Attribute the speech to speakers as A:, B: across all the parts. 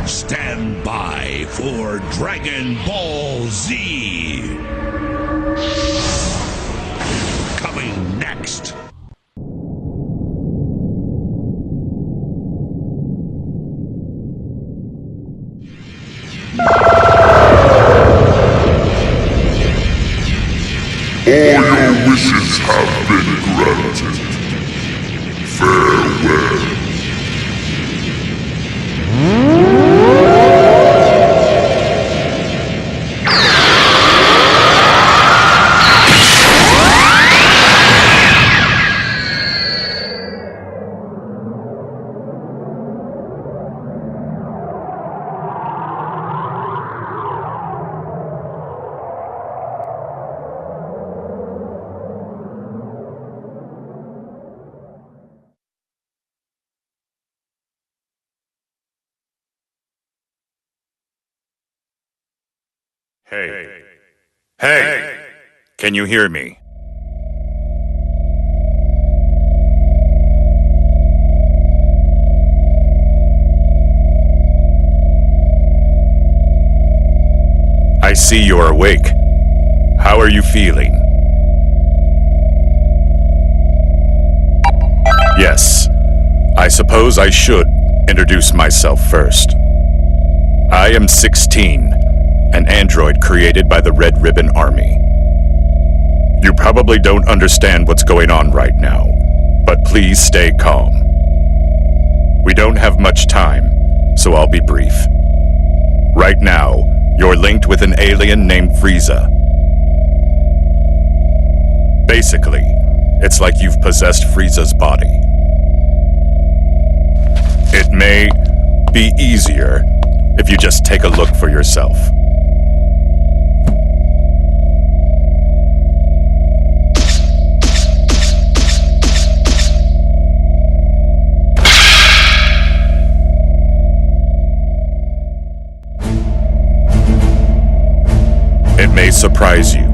A: Stand by for Dragon Ball Z! Coming next!
B: All your wishes have been granted. Farewell.
C: Hey. Hey! Can you hear me? I see you're awake. How are you feeling? Yes. I suppose I should introduce myself first. I am 16. An android created by the Red Ribbon Army. You probably don't understand what's going on right now, but please stay calm. We don't have much time, so I'll be brief. Right now, you're linked with an alien named Frieza. Basically, it's like you've possessed Frieza's body. It may be easier if you just take a look for yourself. It may surprise you,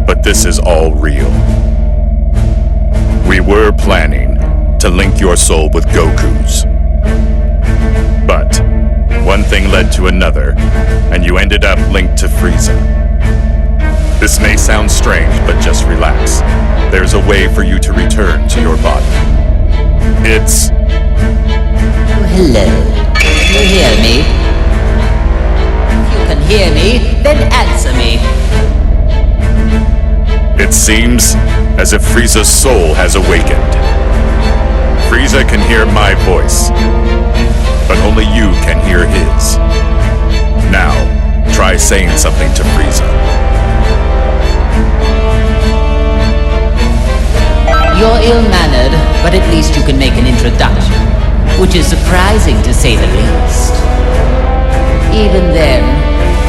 C: but this is all real. We were planning to link your soul with Goku's. But one thing led to another, and you ended up linked to Frieza. This may sound strange, but just relax. There's a way for you to return to your body. It's...
D: Hello. Can you hear me? If you can hear me, then answer me.
C: It seems as if Frieza's soul has awakened. Frieza can hear my voice, but only you can hear his. Now, try saying something to Frieza.
D: You're ill-mannered, but at least you can make an introduction, which is surprising to say the least. Even then,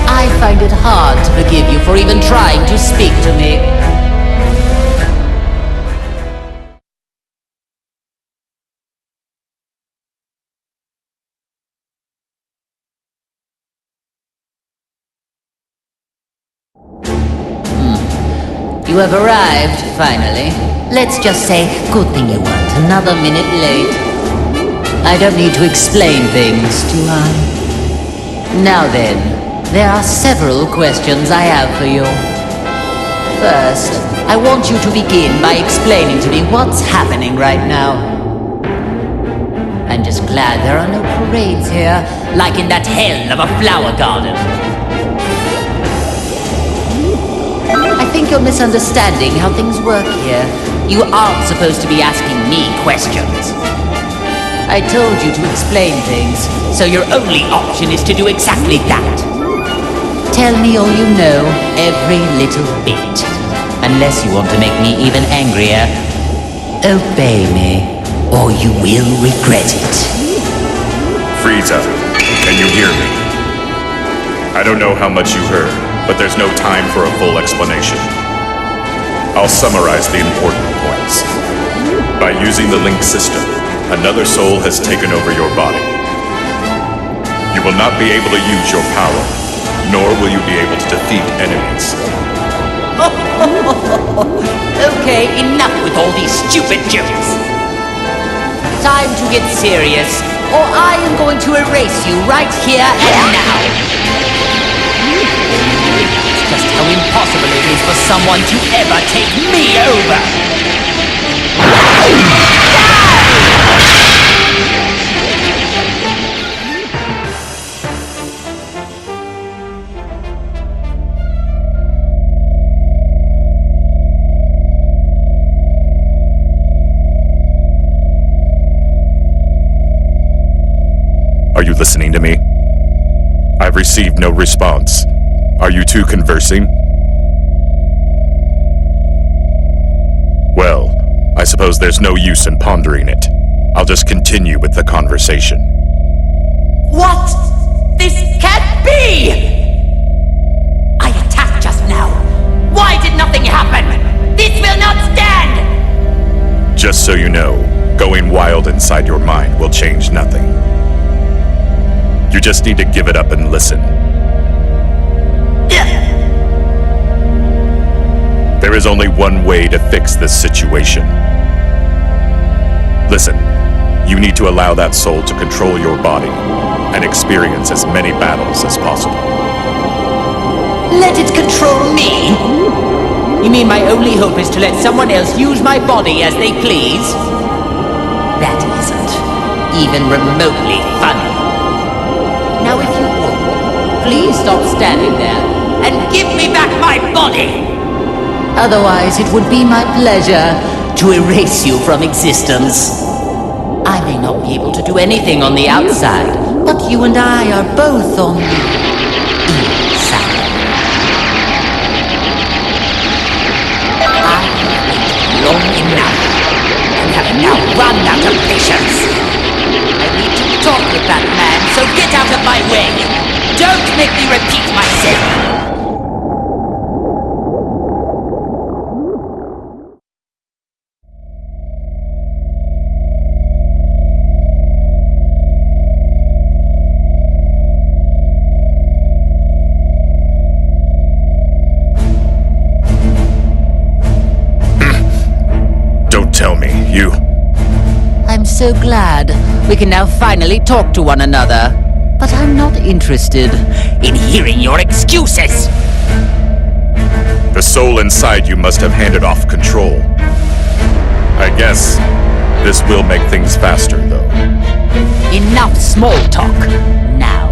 D: I find it hard to forgive you for even trying to speak to me. You have arrived, finally. Let's just say, good thing you weren't another minute late. I don't need to explain things, do I? Now then, there are several questions I have for you. First, I want you to begin by explaining to me what's happening right now. I'm just glad there are no parades here, like in that hell of a flower garden. I think you're misunderstanding how things work here. You aren't supposed to be asking me questions. I told you to explain things, so your only option is to do exactly that. Tell me all you know, every little bit. Unless you want to make me even angrier. Obey me, or you will regret it.
C: Frieza, can you hear me? I don't know how much you heard, but there's no time for a full explanation. I'll summarize the important points. By using the link system, another soul has taken over your body. You will not be able to use your power, nor will you be able to defeat enemies.
D: Okay, enough with all these stupid jokes. Time to get serious. or I am going to erase you right here and now. Just how impossible it is for someone to ever take me over.
C: Are you listening to me? I've received no response. Are you two conversing? Well, I suppose there's no use in pondering it. I'll just continue with the conversation.
D: What? This can't be! I attacked just now. Why did nothing happen? This will not stand!
C: Just so you know, going wild inside your mind will change nothing. You just need to give it up and listen. There is only one way to fix this situation. Listen, you need to allow that soul to control your body and experience as many battles as possible.
D: Let it control me? You mean my only hope is to let someone else use my body as they please? That isn't even remotely funny. Now if you would, please stop standing there and give me back my body! Otherwise, it would be my pleasure to erase you from existence. I may not be able to do anything on the outside, but you and I are both on the inside. I have waited long enough, and have now run out of patience. I need to talk with that man, so get out of my way! Don't make me repeat myself! So glad we can now finally talk to one another. But I'm not interested in hearing your excuses.
C: The soul inside you must have handed off control. I guess this will make things faster, though.
D: Enough small talk. Now,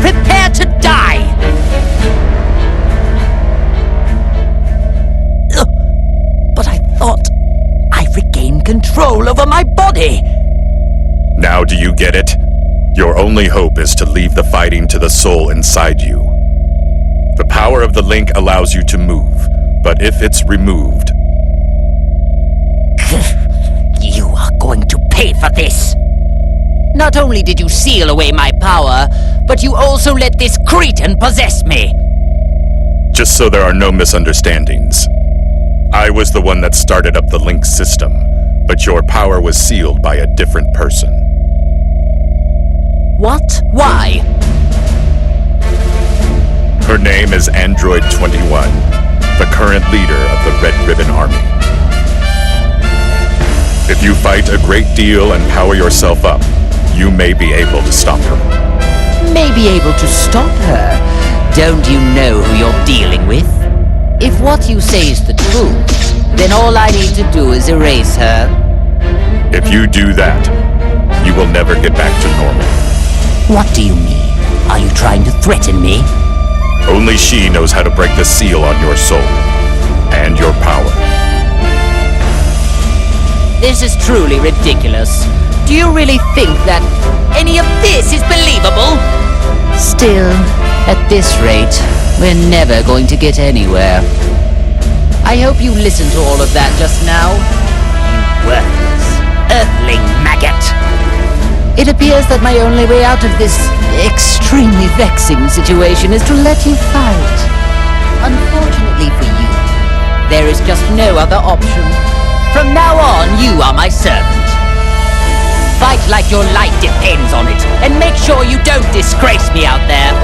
D: prepare to die! But I thought I regained control over my body!
C: Now do you get it? Your only hope is to leave the fighting to the soul inside you. The power of the link allows you to move, but if it's removed...
D: You are going to pay for this! Not only did you seal away my power, but you also let this cretin possess me!
C: Just so there are no misunderstandings. I was the one that started up the link system, but your power was sealed by a different person.
D: What? Why?
C: Her name is Android 21, the current leader of the Red Ribbon Army. If you fight a great deal and power yourself up, you may be able to stop her.
D: May be able to stop her? Don't you know who you're dealing with? If what you say is the truth, then all I need to do is erase her.
C: If you do that, you will never get back to normal.
D: What do you mean? Are you trying to threaten me?
C: Only she knows how to break the seal on your soul and your power.
D: This is truly ridiculous. Do you really think that any of this is believable? Still, at this rate, we're never going to get anywhere. I hope you listened to all of that just now. You worthless, earthling maggot. It appears that my only way out of this extremely vexing situation is to let you fight. Unfortunately for you, there is just no other option. From now on, you are my servant. Fight like your life depends on it, and make sure you don't disgrace me out there.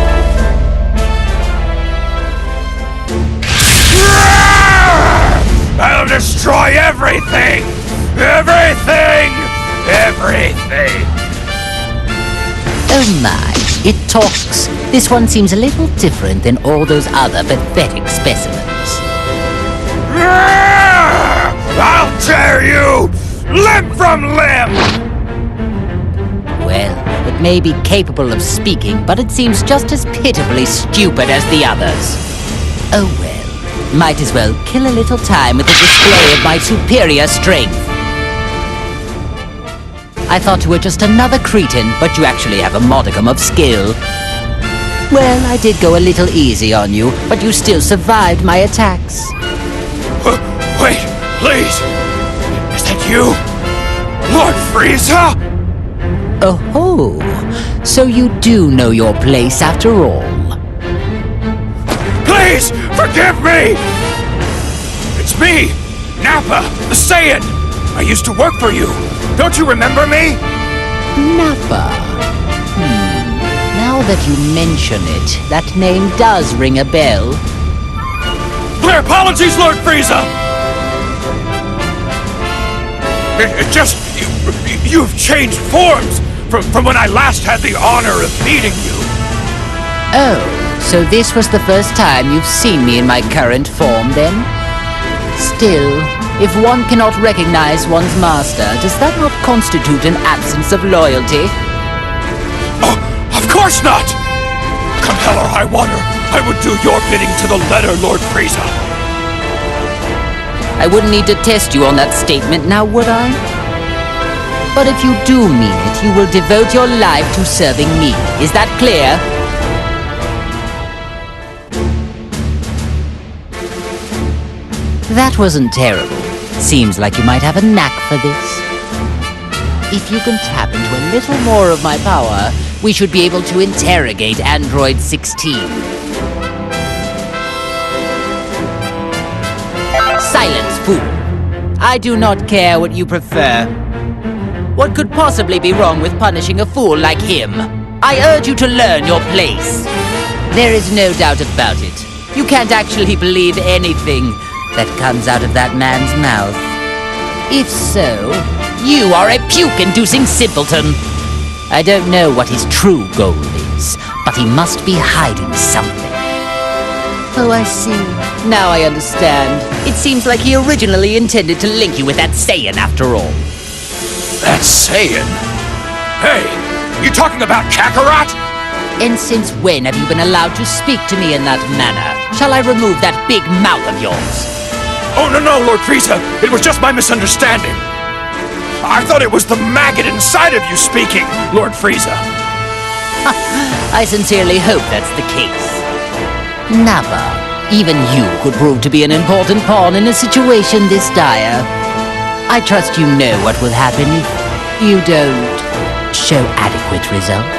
A: I'll destroy everything! Everything! Everything!
D: Oh my, it talks. This one seems a little different than all those other pathetic specimens.
C: I'll tear you limb from limb!
D: Well, it may be capable of speaking, but it seems just as pitifully stupid as the others. Oh well, might as well kill a little time with the display of my superior strength. I thought you were just another cretin, but you actually have a modicum of skill. Well, I did go a little easy on you, but you still survived my attacks.
C: Wait, please! Is that you? Lord Frieza?
D: Oh-ho! So you do know your place after all.
C: Please, forgive me! It's me, Nappa, the Saiyan! I used to work for you. Don't you remember me?
D: Nappa. Now that you mention it, that name does ring a bell.
C: Clear apologies, Lord Frieza! It just... You've changed forms from when I last had the honor of meeting you.
D: Oh, so this was the first time you've seen me in my current form, then? Still, if one cannot recognize one's master, does that not constitute an absence of loyalty?
C: Oh, of course not! Come hell or high water, I would do your bidding to the letter, Lord Frieza.
D: I wouldn't need to test you on that statement now, would I? But if you do mean it, you will devote your life to serving me. Is that clear? That wasn't terrible. Seems like you might have a knack for this. If you can tap into a little more of my power, we should be able to interrogate Android 16. Silence, fool. I do not care what you prefer. What could possibly be wrong with punishing a fool like him? I urge you to learn your place. There is no doubt about it. You can't actually believe anything that comes out of that man's mouth. If so, you are a puke-inducing simpleton. I don't know what his true goal is, but he must be hiding something. Oh, I see. Now I understand. It seems like he originally intended to link you with that Saiyan after all.
C: That Saiyan? Hey, you talking about Kakarot?
D: And since when have you been allowed to speak to me in that manner? Shall I remove that big mouth of yours?
C: Oh, no, Lord Frieza. It was just my misunderstanding. I thought it was the maggot inside of you speaking, Lord Frieza.
D: I sincerely hope that's the case. Nappa, even you could prove to be an important pawn in a situation this dire. I trust you know what will happen if you don't show adequate results.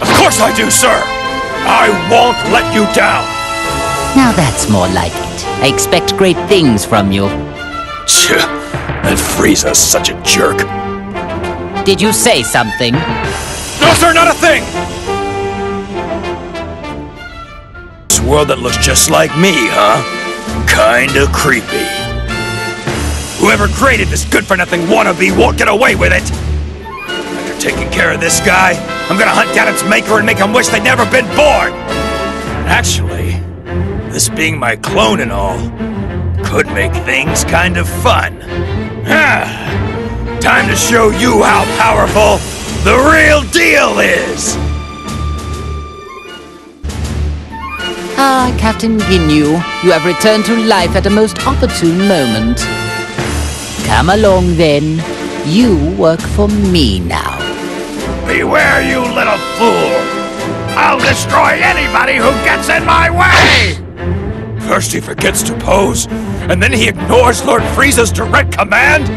C: Of course I do, sir! I won't let you down!
D: Now that's more like it. I expect great things from you.
C: That Frieza's such a jerk.
D: Did you say something?
C: No, sir, not a thing! This world that looks just like me, huh? Kinda creepy. Whoever created this good-for-nothing wannabe won't get away with it! After taking care of this guy, I'm gonna hunt down its maker and make him wish they'd never been born! Actually, this being my clone and all, could make things kind of fun. Time to show you how powerful the real deal is!
D: Ah, Captain Ginyu, you have returned to life at a most opportune moment. Come along, then. You work for me now.
C: Beware, you little fool! I'll destroy anybody who gets in my way! First he forgets to pose, and then he ignores Lord Frieza's direct command?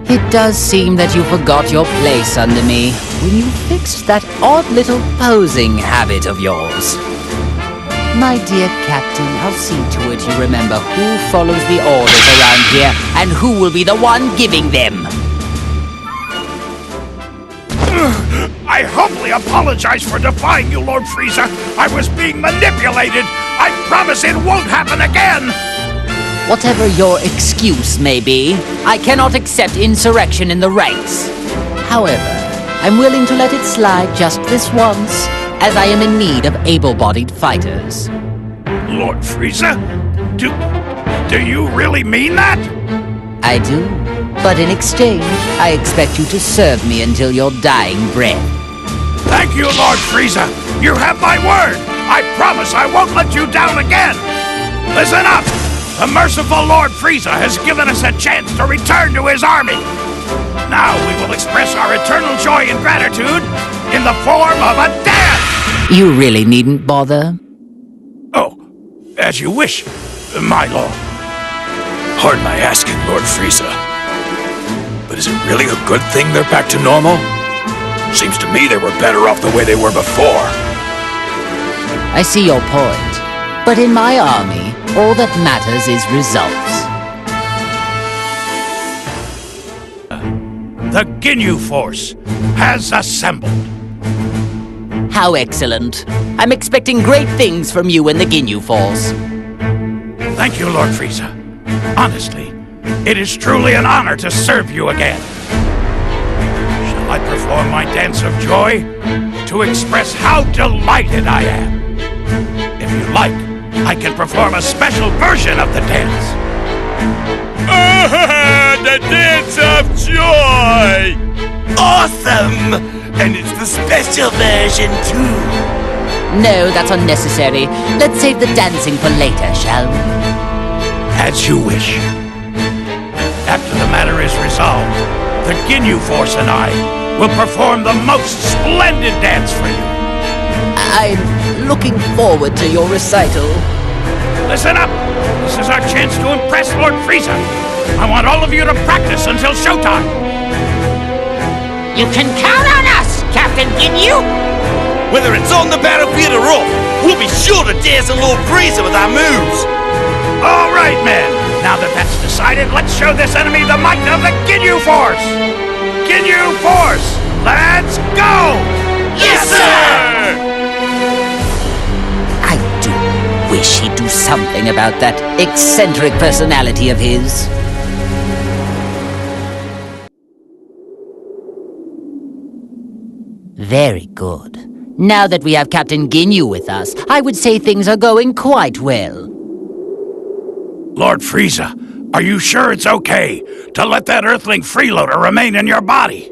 D: It does seem that you forgot your place under me when you fixed that odd little posing habit of yours. My dear Captain, I'll see to it you remember who follows the orders around here and who will be the one giving them.
A: I humbly apologize for defying you, Lord Frieza. I was being manipulated. I promise it won't happen again.
D: Whatever your excuse may be, I cannot accept insurrection in the ranks. However, I'm willing to let it slide just this once, as I am in need of able-bodied fighters.
A: Lord Frieza? Do you really mean that?
D: I do, but in exchange, I expect you to serve me until your dying breath.
A: Thank you, Lord Frieza! You have my word! I promise I won't let you down again! Listen up! The merciful Lord Frieza has given us a chance to return to his army! Now we will express our eternal joy and gratitude in the form of a dance!
D: You really needn't bother.
A: Oh, as you wish, my lord.
E: Pardon my asking, Lord Frieza, but is it really a good thing they're back to normal? Seems to me they were better off the way they were before.
D: I see your point, but in my army, all that matters is results.
A: The Ginyu Force has assembled.
D: How excellent. I'm expecting great things from you and the Ginyu Force.
A: Thank you, Lord Frieza. Honestly, it is truly an honor to serve you again. Shall I perform my dance of joy to express how delighted I am? If you like, I can perform a special version of the dance.
E: The dance of joy! Awesome! And it's the special version, too.
D: No, that's unnecessary. Let's save the dancing for later, shall we?
A: As you wish. After the matter is resolved, the Ginyu Force and I will perform the most splendid dance for you.
D: I'm looking forward to your recital.
A: Listen up! This is our chance to impress Lord Frieza. I want all of you to practice until showtime.
F: You can count on us, Captain Ginyu!
E: Whether it's on the battlefield or off, we'll be sure to dance a Lord Frieza with our moves.
A: All right, men. Now that that's decided, let's show this enemy the might of the Ginyu Force! Ginyu Force, let's go!
E: Yes, sir!
D: I do wish he'd do something about that eccentric personality of his. Very good. Now that we have Captain Ginyu with us, I would say things are going quite well.
A: Lord Frieza, are you sure it's okay to let that Earthling freeloader remain in your body?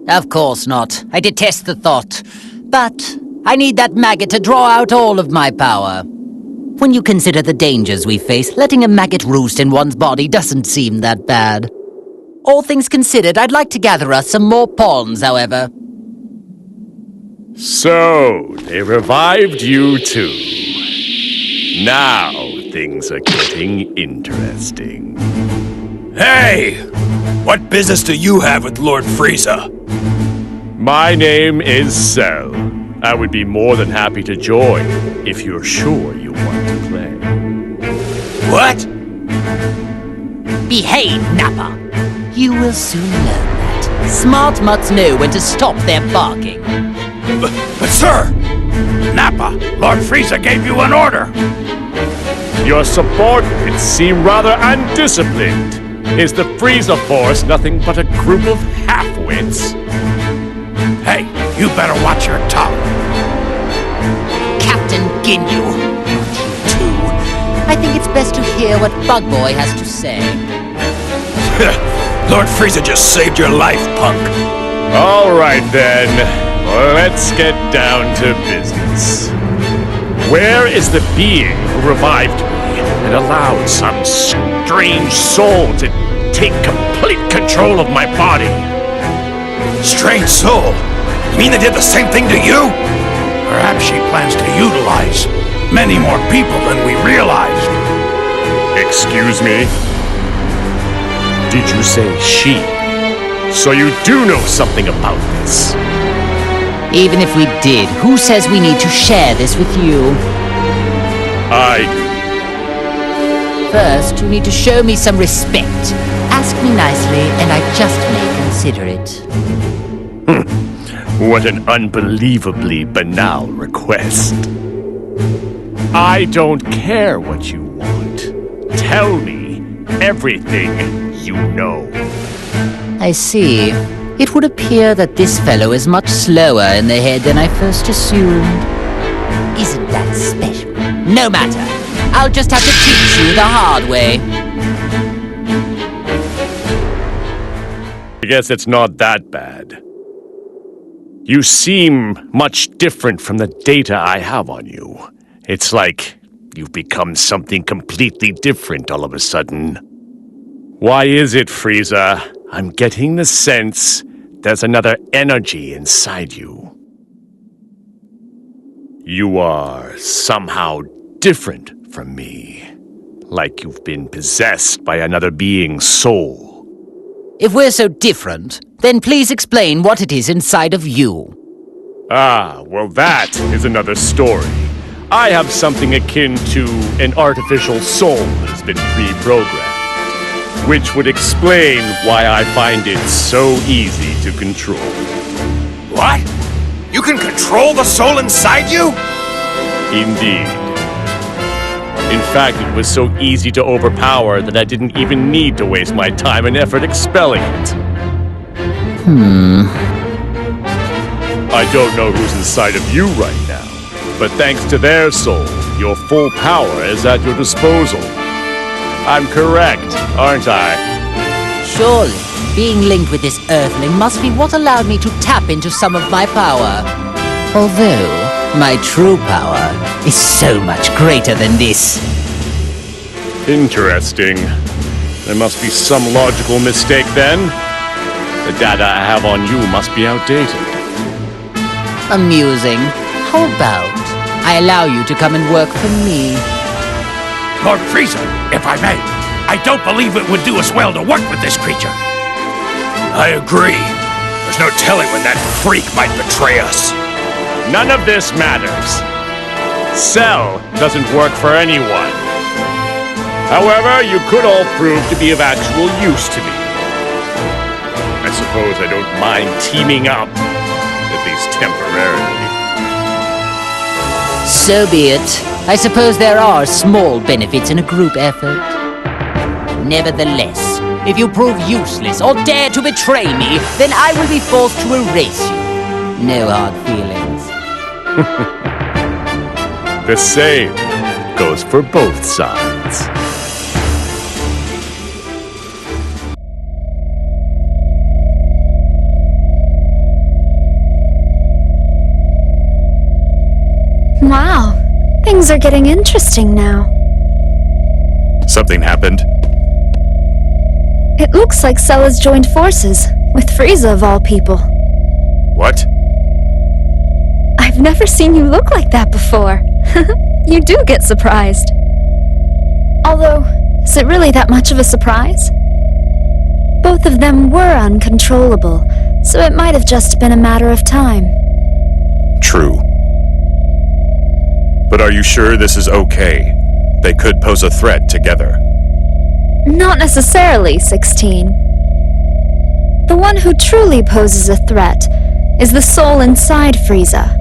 D: Of course not. I detest the thought. But I need that maggot to draw out all of my power. When you consider the dangers we face, letting a maggot roost in one's body doesn't seem that bad. All things considered, I'd like to gather us some more pawns, however.
G: So, they revived you too. Now, things are getting interesting.
E: Hey! What business do you have with Lord Frieza?
G: My name is Cell. I would be more than happy to join, if you're sure you want to play.
E: What?
D: Behave, Nappa! You will soon learn that. Smart mutts know when to stop their barking.
E: But sir!
A: Nappa, Lord Frieza gave you an order.
G: Your subordinates seem rather undisciplined. Is the Frieza Force nothing but a group of half-wits?
A: Hey, you better watch your tongue.
D: Captain Ginyu, not you too. I think it's best to hear what Bug Boy has to say.
E: Lord Frieza just saved your life, punk.
G: All right then, let's get down to business. Where is the being who revived me and allowed some strange soul to take complete control of my body?
E: Strange soul? You mean they did the same thing to you?
A: Perhaps she plans to utilize many more people than we realized.
G: Excuse me? Did you say she? So you do know something about this?
D: Even if we did, who says we need to share this with you?
G: I do.
D: First, you need to show me some respect. Ask me nicely, and I just may consider it.
G: What an unbelievably banal request. I don't care what you want. Tell me everything you know.
D: I see. It would appear that this fellow is much slower in the head than I first assumed. Isn't that special? No matter. I'll just have to teach you the hard way.
G: I guess it's not that bad. You seem much different from the data I have on you. It's like you've become something completely different all of a sudden. Why is it, Frieza? I'm getting the sense there's another energy inside you. You are somehow different from me. Like you've been possessed by another being's soul.
D: If we're so different, then please explain what it is inside of you.
G: Ah, well that is another story. I have something akin to an artificial soul that has been pre-programmed, which would explain why I find it so easy to control.
E: What? You can control the soul inside you?
G: Indeed. In fact, it was so easy to overpower that I didn't even need to waste my time and effort expelling it. I don't know who's inside of you right now, but thanks to their soul, your full power is at your disposal. I'm correct, aren't I?
D: Surely, being linked with this Earthling must be what allowed me to tap into some of my power. Although, my true power is so much greater than this.
G: Interesting. There must be some logical mistake then. The data I have on you must be outdated.
D: Amusing. How about I allow you to come and work for me?
A: Lord Frieza, if I may, I don't believe it would do us well to work with this creature.
E: I agree. There's no telling when that freak might betray us.
G: None of this matters. Cell doesn't work for anyone. However, you could all prove to be of actual use to me. I suppose I don't mind teaming up, at least temporarily.
D: So be it. I suppose there are small benefits in a group effort. Nevertheless, if you prove useless or dare to betray me, then I will be forced to erase you. No hard feelings.
G: The same goes for both sides.
H: Wow, things are getting interesting now.
C: Something happened?
H: It looks like Cell has joined forces, with Frieza of all people.
C: What?
H: I've never seen you look like that before. You do get surprised. Although, is it really that much of a surprise? Both of them were uncontrollable, so it might have just been a matter of time.
C: True. But are you sure this is okay? They could pose a threat together.
H: Not necessarily, 16. The one who truly poses a threat is the soul inside Frieza.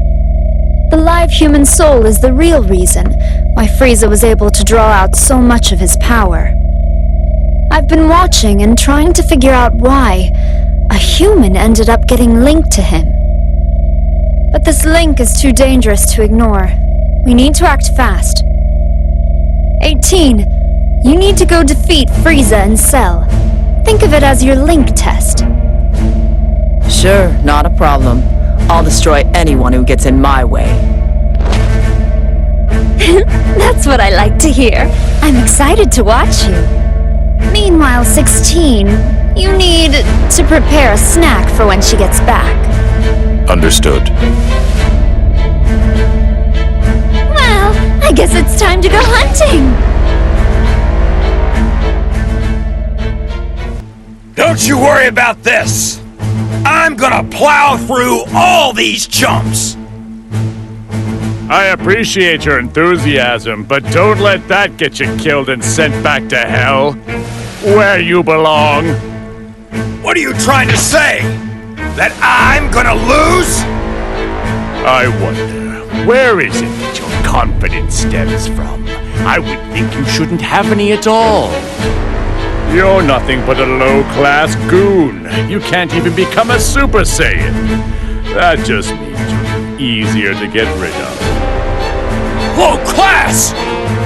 H: The live human soul is the real reason why Frieza was able to draw out so much of his power. I've been watching and trying to figure out why a human ended up getting linked to him. But this link is too dangerous to ignore. We need to act fast. 18, you need to go defeat Frieza and Cell. Think of it as your link test.
I: Sure, not a problem. I'll destroy anyone who gets in my way.
H: That's what I like to hear. I'm excited to watch you. Meanwhile, 16, you need to prepare a snack for when she gets back.
C: Understood.
H: Well, I guess it's time to go hunting.
E: Don't you worry about this. I'm gonna plow through all these chumps.
G: I appreciate your enthusiasm, but don't let that get you killed and sent back to hell, where you belong.
E: What are you trying to say? That I'm gonna lose?
G: I wonder, where is it that your confidence stems from? I would think you shouldn't have any at all. You're nothing but a low-class goon. You can't even become a Super Saiyan. That just means you're easier to get rid of.
E: Low class!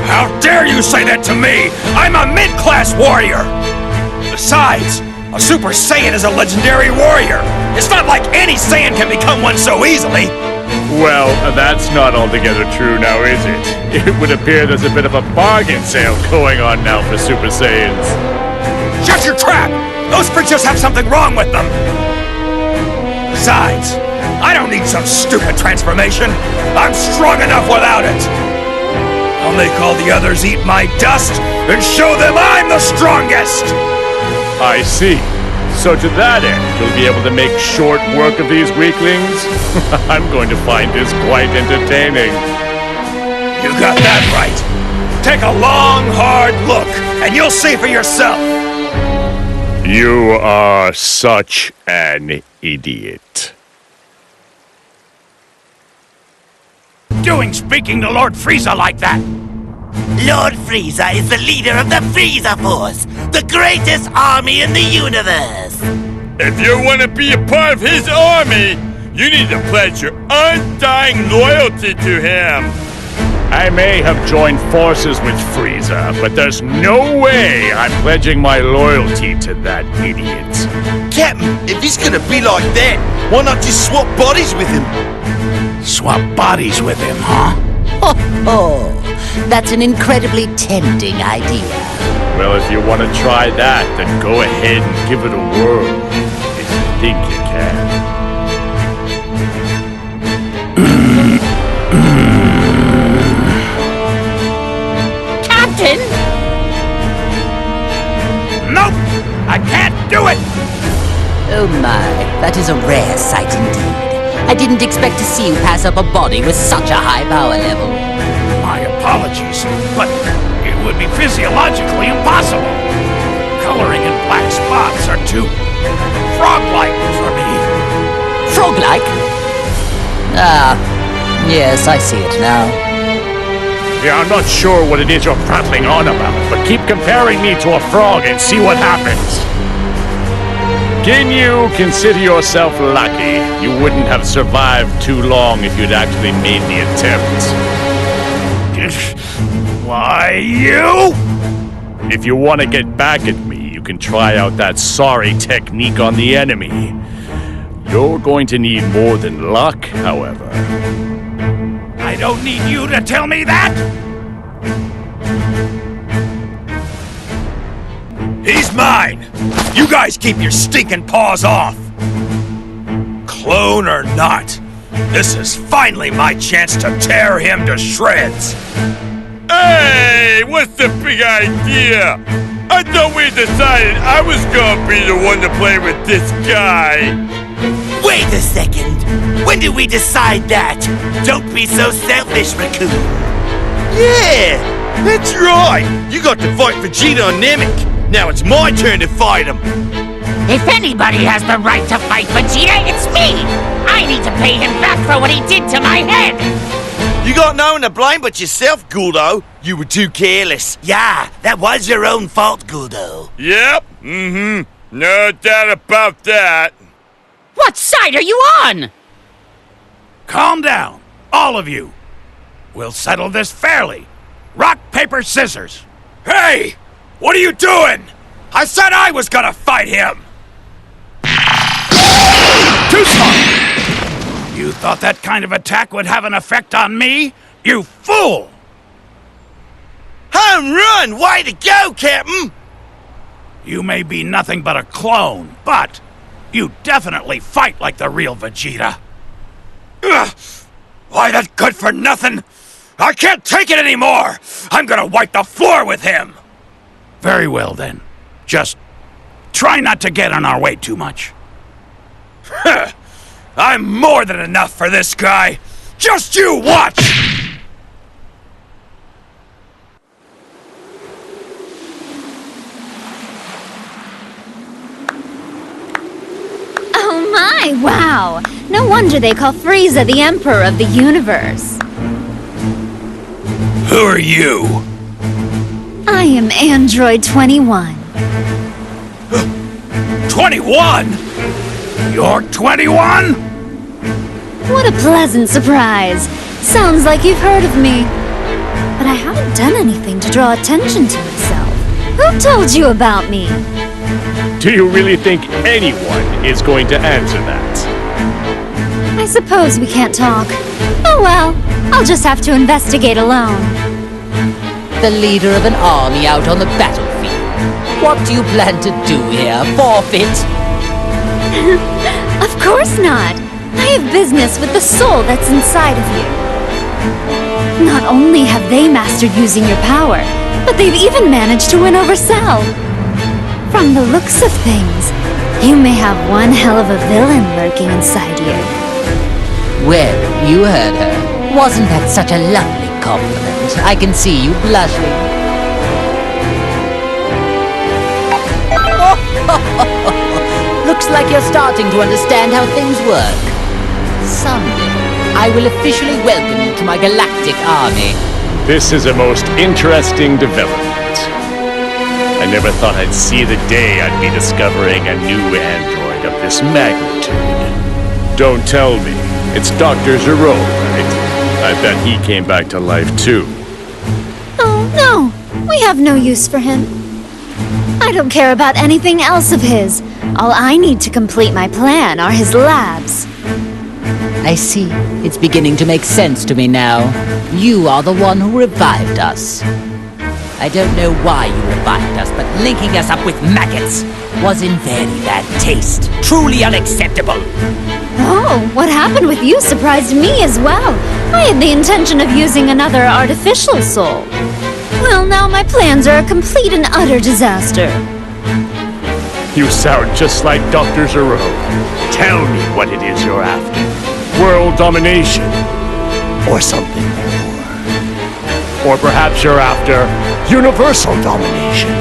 E: How dare you say that to me? I'm a mid-class warrior! Besides, a Super Saiyan is a legendary warrior. It's not like any Saiyan can become one so easily.
G: Well, that's not altogether true now, is it? It would appear there's a bit of a bargain sale going on now for Super Saiyans.
E: Shut your trap! Those creatures have something wrong with them! Besides, I don't need some stupid transformation. I'm strong enough without it. I'll make all the others eat my dust and show them I'm the strongest!
G: I see. So to that end, you'll be able to make short work of these weaklings? I'm going to find this quite entertaining.
E: You got that right. Take a long, hard look, and you'll see for yourself.
G: You are such an idiot.
A: Doing speaking to Lord Frieza like that?
F: Lord Frieza is the leader of the Frieza Force, the greatest army in the universe.
J: If you want to be a part of his army, you need to pledge your undying loyalty to him.
G: I may have joined forces with Frieza, but there's no way I'm pledging my loyalty to that idiot.
K: Captain, if he's gonna be like that, why not just swap bodies with him?
A: Swap bodies with him, huh?
D: Oh, that's an incredibly tempting idea.
G: Well, if you want to try that, then go ahead and give it a whirl, if you think you can.
F: Captain!
A: Nope! I can't do it!
D: Oh my, that is a rare sight indeed. I didn't expect to see you pass up a body with such a high power level.
A: My apologies, but it would be physiologically impossible. Coloring in black spots are too frog-like for me.
D: Frog-like? Ah, yes, I see it now.
G: Yeah, I'm not sure what it is you're prattling on about, but keep comparing me to a frog and see what happens. Ginyu, consider yourself lucky. You wouldn't have survived too long if you'd actually made the attempt.
A: Why, you?
G: If you want to get back at me, you can try out that sorry technique on the enemy. You're going to need more than luck, however.
A: I don't need you to tell me that!
E: He's mine! You guys keep your stinking paws off! Clone or not, this is finally my chance to tear him to shreds!
J: Hey, what's the big idea? I thought we decided I was gonna be the one to play with this guy.
F: Wait a second. When did we decide that? Don't be so selfish, Raccoon.
K: Yeah, that's right. You got to fight Vegeta and Namek. Now it's my turn to fight him.
F: If anybody has the right to fight Vegeta, it's me! I need to pay him back for what he did to my head!
K: You got no one to blame but yourself, Guldo. You were too careless.
F: Yeah, that was your own fault, Guldo.
J: Yep, no doubt about that.
F: What side are you on?
A: Calm down, all of you. We'll settle this fairly. Rock, paper, scissors.
E: Hey! What are you doing? I said I was gonna fight him!
A: Too smart! You thought that kind of attack would have an effect on me? You fool!
K: Home run! Way to go, Captain!
A: You may be nothing but a clone, but you definitely fight like the real Vegeta.
E: Ugh. Why, that good for nothing? I can't take it anymore! I'm gonna wipe the floor with him!
A: Very well, then. Just try not to get on our way too much.
E: I'm more than enough for this guy! Just you watch!
H: Oh my, wow! No wonder they call Frieza the Emperor of the Universe.
E: Who are you?
H: I am Android 21.
A: 21? You're 21?
H: What a pleasant surprise. Sounds like you've heard of me. But I haven't done anything to draw attention to myself. Who told you about me?
G: Do you really think anyone is going to answer that?
H: I suppose we can't talk. Oh well, I'll just have to investigate alone.
D: The leader of an army out on the battlefield. What do you plan to do here? Forfeit?
H: Of course not. I have business with the soul that's inside of you. Not only have they mastered using your power, but they've even managed to win over Cell. From the looks of things, you may have one hell of a villain lurking inside you.
D: Well, you heard her. Wasn't that such a lovely compliment? I can see you blushing. Looks like you're starting to understand how things work. Someday, I will officially welcome you to my galactic army.
G: This is a most interesting development. I never thought I'd see the day I'd be discovering a new android of this magnitude. Don't tell me. It's Dr. Zero, right? I bet he came back to life too.
H: Oh, no. We have no use for him. I don't care about anything else of his. All I need to complete my plan are his labs.
D: I see. It's beginning to make sense to me now. You are the one who revived us. I don't know why you revived us, but linking us up with maggots was in very bad taste. Truly unacceptable.
H: Oh, what happened with you surprised me as well. I had the intention of using another artificial soul. Well, now my plans are a complete and utter disaster.
G: You sound just like Dr. Zero. Tell me what it is you're after. World domination? Or something more? Or perhaps you're after universal domination?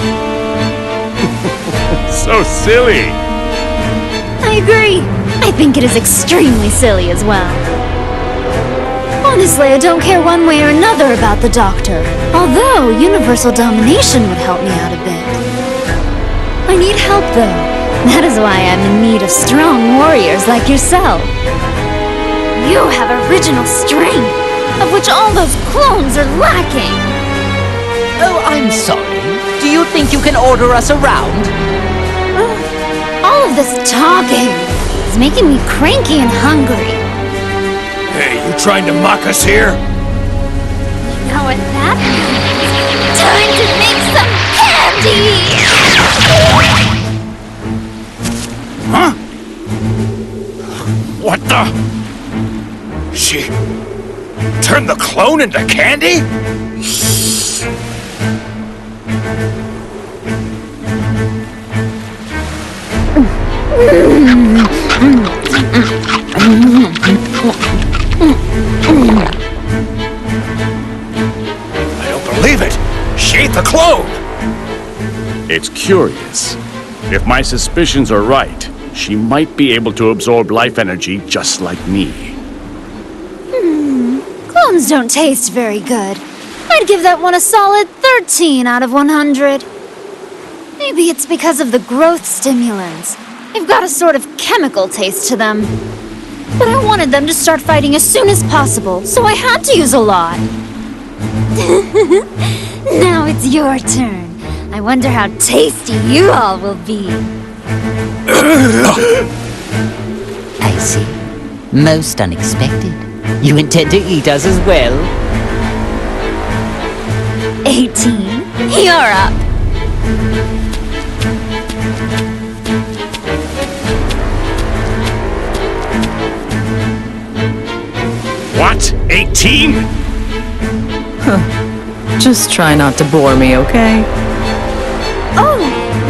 G: So silly.
H: I agree. I think it is extremely silly as well. Honestly, I don't care one way or another about the Doctor. Although, universal domination would help me out a bit. I need help, though. That is why I'm in need of strong warriors like yourself. You have original strength, of which all those clones are lacking.
D: Oh, I'm sorry. Do you think you can order us around?
H: All of this talking is making me cranky and hungry.
A: Hey, you trying to mock us here?
H: You know what that means? Time to make some candy!
A: Huh? What the? She turned the clone into candy? I don't believe it! She ate the clone!
G: It's curious. If my suspicions are right, she might be able to absorb life energy just like me.
H: Clones don't taste very good. I'd give that one a solid 13 out of 100. Maybe it's because of the growth stimulants. They've got a sort of chemical taste to them. But I wanted them to start fighting as soon as possible, so I had to use a lot. Now it's your turn. I wonder how tasty you all will be.
D: I see. Most unexpected. You intend to eat us as well?
H: 18. You're up.
A: What? 18?
I: Just try not to bore me, okay?
H: Oh,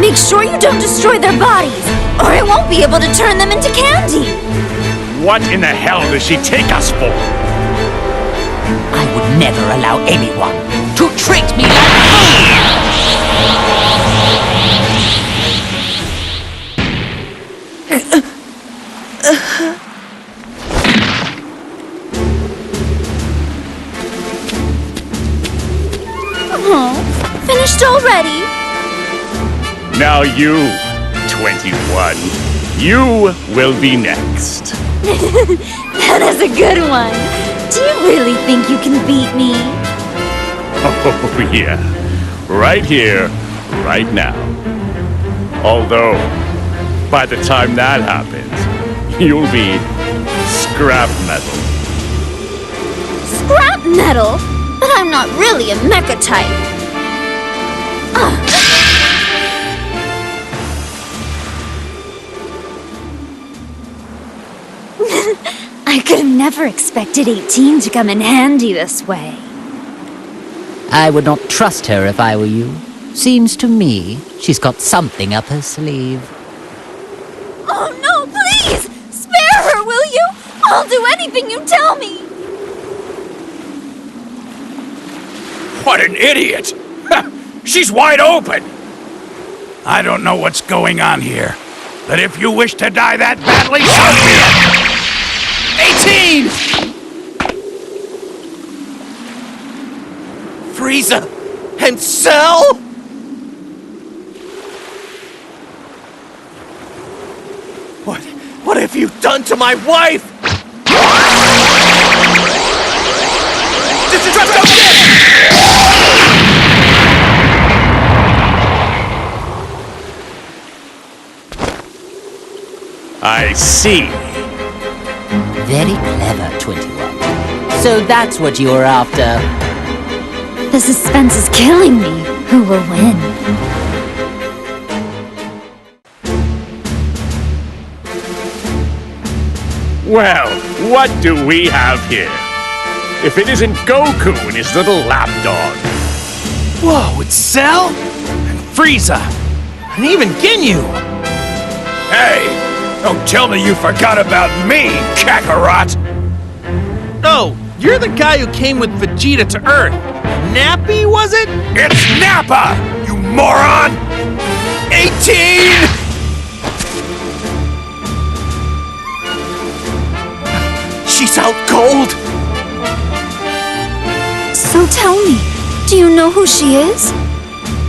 H: make sure you don't destroy their bodies, or I won't be able to turn them into candy.
G: What in the hell does she take us for?
D: I would never allow anyone to treat me
H: Oh, finished already?
G: Now you, 21. You will be next.
H: That is a good one. Do you really think you can beat me?
G: Oh, yeah. Right here, right now. Although, by the time that happens, you'll be scrap metal.
H: Scrap metal? But I'm not really a mecha type. I could have never expected 18 to come in handy this way.
D: I would not trust her if I were you. Seems to me she's got something up her sleeve.
H: Oh no, please! Spare her, will you? I'll do anything you tell me!
A: What an idiot! She's wide open! I don't know what's going on here, but if you wish to die that badly, so be it! 18!
K: Frieza and Cell? What have you done to my wife?
G: I see.
D: Very clever, 21. So that's what you were after.
H: The suspense is killing me. Who will win?
G: Well, what do we have here? If it isn't Goku and his little lapdog.
K: Whoa, it's Cell? And Frieza. And even Ginyu.
A: Hey, don't tell me you forgot about me, Kakarot!
K: Oh, you're the guy who came with Vegeta to Earth. Nappy, was it?
A: It's Nappa, you moron!
K: 18! She's out cold.
H: So tell me, do you know who she is?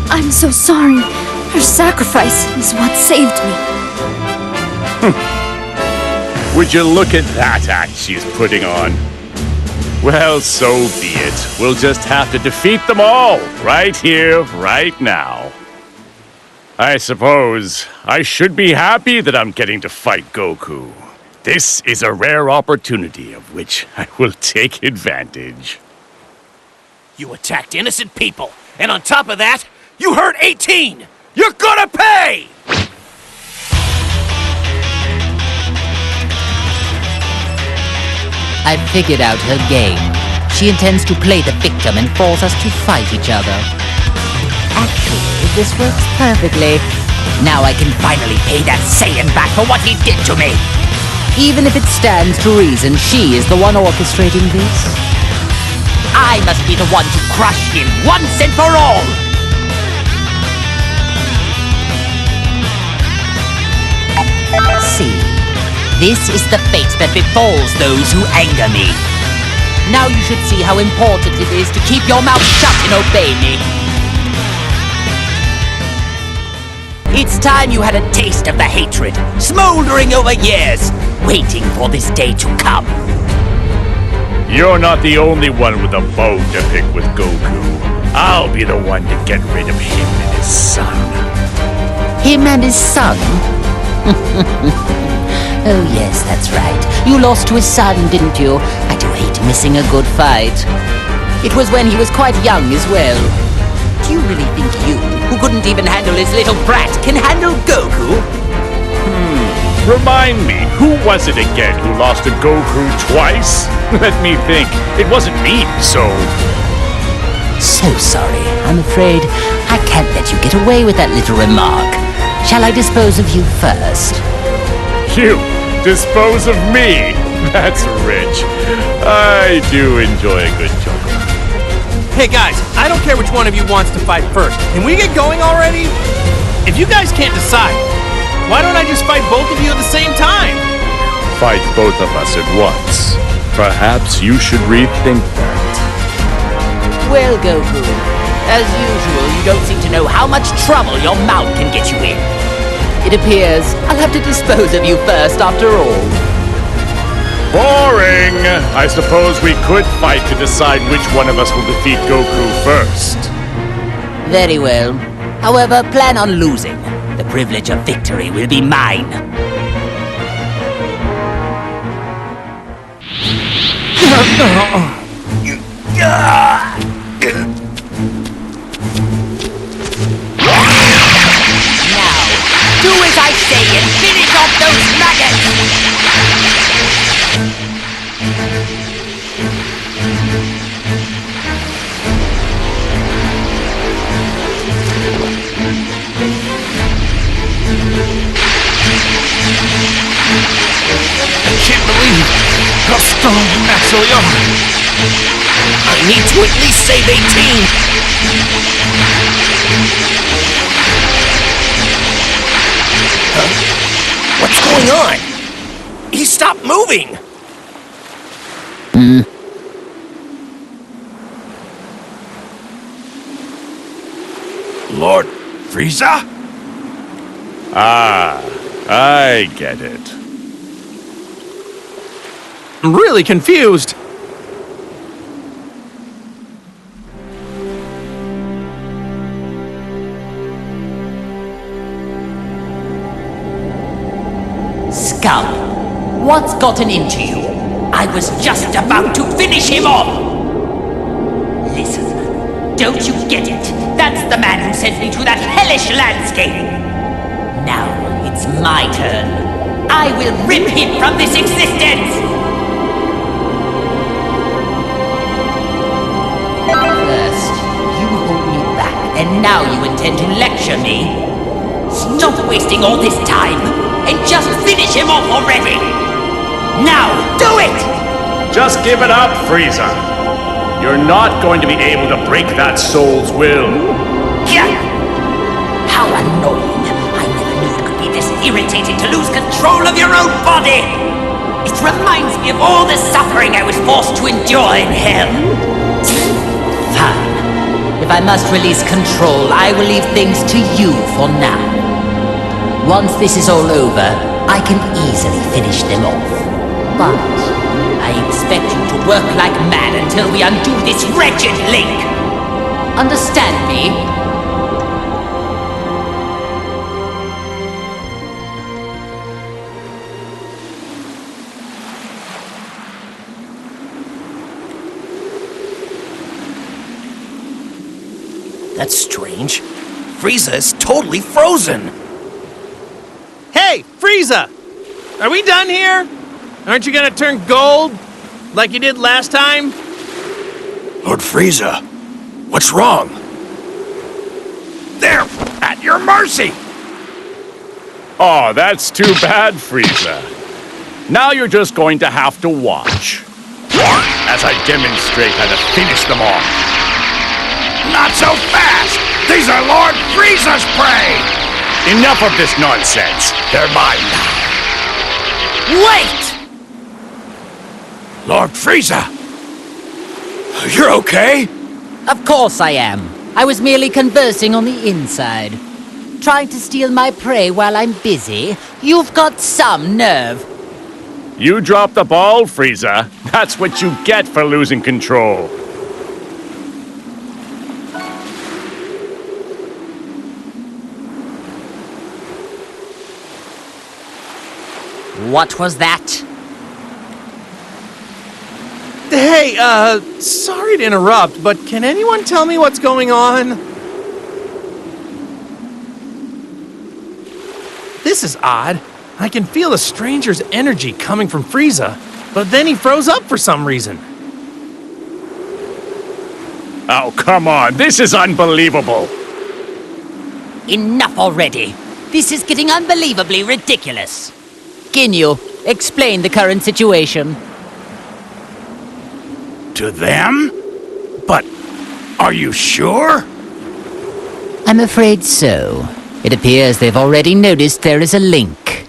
H: I'm so sorry. Her sacrifice is what saved me.
G: Would you look at that act she's putting on? Well, so be it. We'll just have to defeat them all, right here, right now. I suppose I should be happy that I'm getting to fight Goku. This is a rare opportunity of which I will take advantage.
K: You attacked innocent people, and on top of that, you hurt 18! You're gonna pay!
D: I've figured out her game. She intends to play the victim and force us to fight each other. Actually, this works perfectly. Now I can finally pay that Saiyan back for what he did to me. Even if it stands to reason she is the one orchestrating this. I must be the one to crush him once and for all! See, this is the fate that befalls those who anger me. Now you should see how important it is to keep your mouth shut and obey me. It's time you had a taste of the hatred, smoldering over years, waiting for this day to come.
G: You're not the only one with a bone to pick with Goku. I'll be the one to get rid of him and his son.
D: Him and his son? Oh yes, that's right. You lost to his son, didn't you? I do hate missing a good fight. It was when he was quite young as well. Do you really think you, who couldn't even handle his little brat, can handle Goku?
G: Remind me, who was it again who lost to Goku twice? Let me think. It wasn't me, so...
D: So sorry. I'm afraid I can't let you get away with that little remark. Shall I dispose of you first?
G: You dispose of me? That's rich. I do enjoy a good joke.
K: Hey guys, I don't care which one of you wants to fight first. Can we get going already? If you guys can't decide, why don't I just fight both of you at the same time?
G: Fight both of us at once. Perhaps you should rethink that.
D: Well, Goku, as usual, you don't seem to know how much trouble your mouth can get you in. It appears I'll have to dispose of you first after all.
G: Boring! I suppose we could fight to decide which one of us will defeat Goku first.
D: Very well. However, plan on losing. The privilege of victory will be mine. Do as I say and finish off those maggots!
K: I can't believe how strong you actually are. I need to at least save 18. What's going on? He stopped moving!
A: Lord Frieza?
G: Ah, I get it.
K: I'm really confused.
D: Scum, what's gotten into you? I was just about to finish him off! Listen, don't you get it? That's the man who sent me to that hellish landscape! Now it's my turn. I will rip him from this existence! First, you hold me back, and now you intend to lecture me? Stop wasting all this time, and just finish him off already! Now, do it!
G: Just give it up, Frieza. You're not going to be able to break that soul's will.
D: Yeah. How annoying! I never knew it could be this irritating to lose control of your own body! It reminds me of all the suffering I was forced to endure in hell. Fine. If I must release control, I will leave things to you for now. Once this is all over, I can easily finish them off. But I expect you to work like mad until we undo this wretched link. Understand me?
K: That's strange. Frieza is totally frozen. Hey, Frieza! Are we done here? Aren't you gonna turn gold? Like you did last time?
A: Lord Frieza, what's wrong? They're at your mercy!
G: Oh, that's too bad, Frieza. Now you're just going to have to watch as I demonstrate how to finish them off.
A: Not so fast! These are Lord Frieza's prey!
G: Enough of this nonsense.
A: They're mine now.
K: Wait!
A: Lord Frieza! You're okay?
D: Of course I am. I was merely conversing on the inside. Trying to steal my prey while I'm busy? You've got some nerve.
G: You dropped the ball, Frieza. That's what you get for losing control.
D: What was that?
K: Hey, sorry to interrupt, but can anyone tell me what's going on? This is odd. I can feel a stranger's energy coming from Frieza, but then he froze up for some reason.
G: Oh, come on. This is unbelievable.
D: Enough already. This is getting unbelievably ridiculous. Ginyu, explain the current situation.
A: To them? But are you sure?
D: I'm afraid so. It appears they've already noticed there is a link.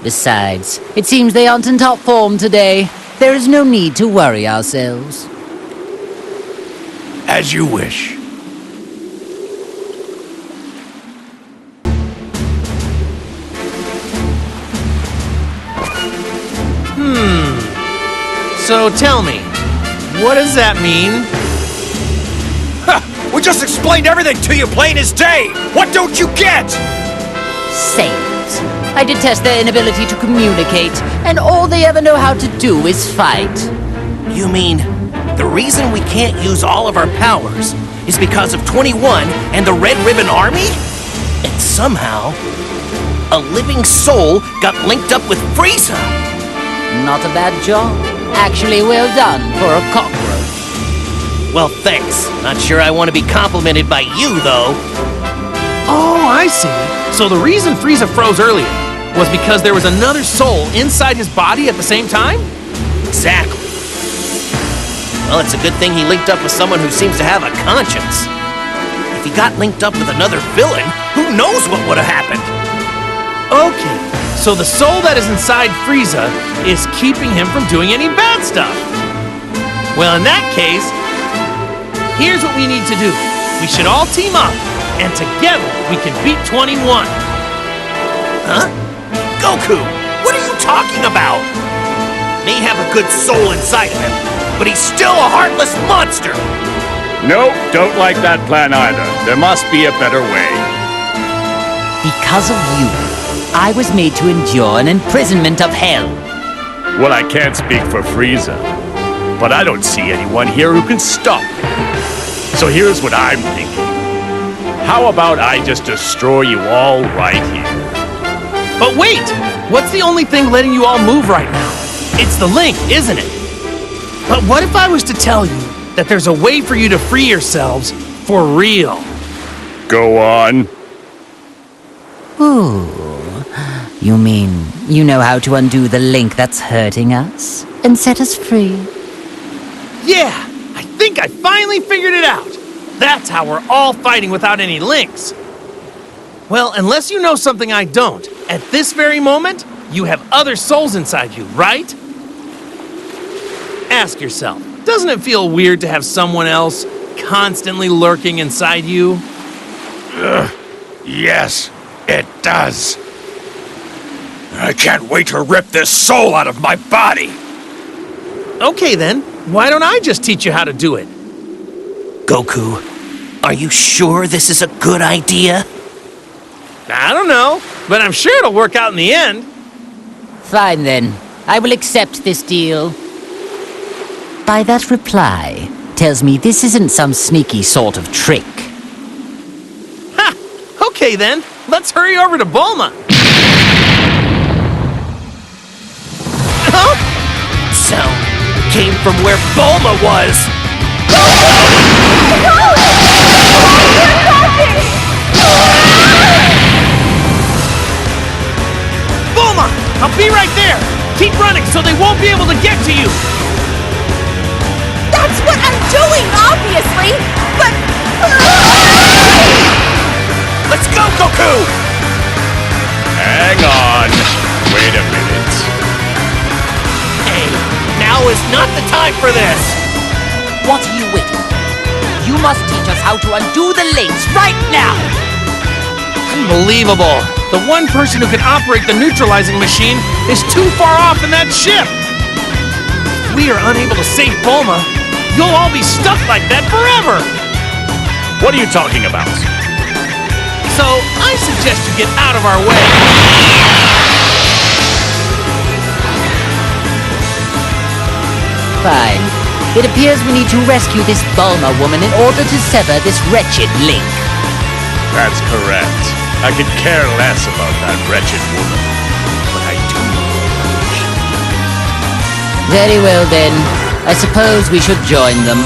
D: Besides, it seems they aren't in top form today. There is no need to worry ourselves.
A: As you wish.
K: So tell me, what does that mean?
E: We just explained everything to you plain as day! What don't you get?
D: Saints. I detest their inability to communicate, and all they ever know how to do is fight.
L: You mean, the reason we can't use all of our powers is because of 21 and the Red Ribbon Army? And somehow, a living soul got linked up with Frieza!
D: Not a bad job. Actually, well done for a cockroach.
L: Well, thanks. Not sure I want to be complimented by you, though.
K: Oh, I see. So the reason Frieza froze earlier was because there was another soul inside his body at the same time?
L: Exactly. Well, it's a good thing he linked up with someone who seems to have a conscience. If he got linked up with another villain, who knows what would have happened?
K: Okay, so the soul that is inside Frieza is keeping him from doing any bad stuff. Well, in that case, here's what we need to do. We should all team up, and together we can beat 21.
L: Huh? Goku, what are you talking about? May have a good soul inside of him, but he's still a heartless monster.
G: Nope, don't like that plan either. There must be a better way.
D: Because of you, I was made to endure an imprisonment of hell.
G: Well, I can't speak for Frieza, but I don't see anyone here who can stop me. So here's what I'm thinking. How about I just destroy you all right here?
K: But wait! What's the only thing letting you all move right now? It's the link, isn't it? But what if I was to tell you that there's a way for you to free yourselves for real?
G: Go on.
D: Ooh. You mean you know how to undo the link that's hurting us and set us free?
K: Yeah! I think I finally figured it out! That's how we're all fighting without any links. Well, unless you know something I don't, at this very moment, you have other souls inside you, right? Ask yourself, doesn't it feel weird to have someone else constantly lurking inside you?
A: Yes, it does. I can't wait to rip this soul out of my body.
K: Okay then, why don't I just teach you how to do it?
L: Goku, are you sure this is a good idea?
K: I don't know, but I'm sure it'll work out in the end.
D: Fine then, I will accept this deal. By that reply, tells me this isn't some sneaky sort of trick.
K: Ha! Okay then, let's hurry over to Bulma. Huh?
L: Sound came from where Bulma was.
K: Bulma! I'll be right there! Keep running so they won't be able to get to you!
M: That's what I'm doing, obviously! But...
L: Let's go, Goku!
G: Hang on. Wait a minute.
L: Hey, now is not the time for this!
D: What are you waiting for? You must teach us how to undo the links right now!
K: Unbelievable! The one person who can operate the neutralizing machine is too far off in that ship! If we are unable to save Bulma, you'll all be stuck like that forever!
G: What are you talking about?
K: So, I suggest you get out of our way.
D: Fine. It appears we need to rescue this Bulma woman in order to sever this wretched link.
G: That's correct. I could care less about that wretched woman. But I do know.
D: Very well then. I suppose we should join them.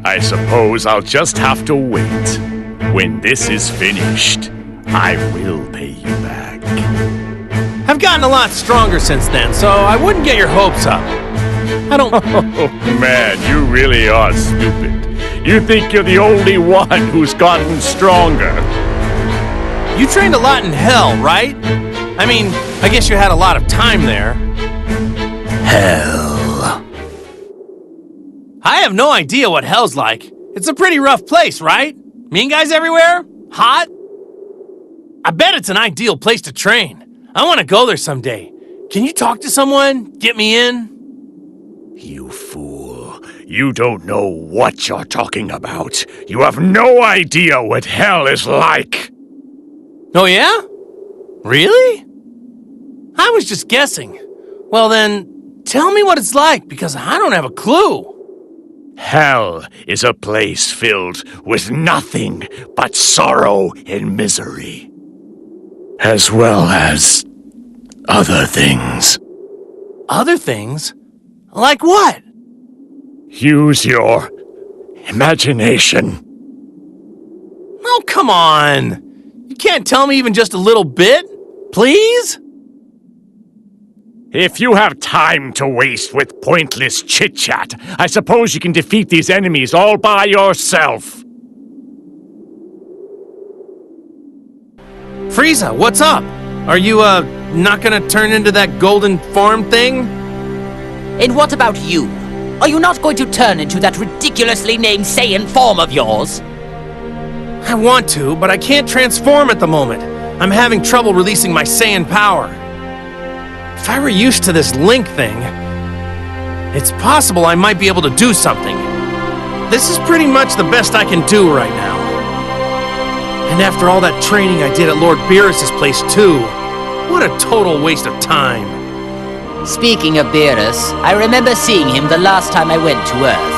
G: I suppose I'll just have to wait. When this is finished, I will pay you back.
K: I've gotten a lot stronger since then, so I wouldn't get your hopes up. I don't...
G: Oh, man, you really are stupid. You think you're the only one who's gotten stronger.
K: You trained a lot in hell, right? I mean, I guess you had a lot of time there.
L: Hell.
K: I have no idea what hell's like. It's a pretty rough place, right? Mean guys everywhere? Hot? I bet it's an ideal place to train. I want to go there someday. Can you talk to someone? Get me in?
G: You fool. You don't know what you're talking about. You have no idea what hell is like.
K: Oh, yeah? Really? I was just guessing. Well then, tell me what it's like, because I don't have a clue.
G: Hell is a place filled with nothing but sorrow and misery. As well as other things.
K: Other things? Like what?
G: Use your imagination.
K: Oh, come on. You can't tell me even just a little bit? Please?
G: If you have time to waste with pointless chit-chat, I suppose you can defeat these enemies all by yourself.
K: Frieza, what's up? Are you, not gonna turn into that golden form thing?
D: And what about you? Are you not going to turn into that ridiculously named Saiyan form of yours?
K: I want to, but I can't transform at the moment. I'm having trouble releasing my Saiyan power. If I were used to this Link thing, it's possible I might be able to do something. This is pretty much the best I can do right now. And after all that training I did at Lord Beerus' place too, what a total waste of time.
D: Speaking of Beerus, I remember seeing him the last time I went to Earth.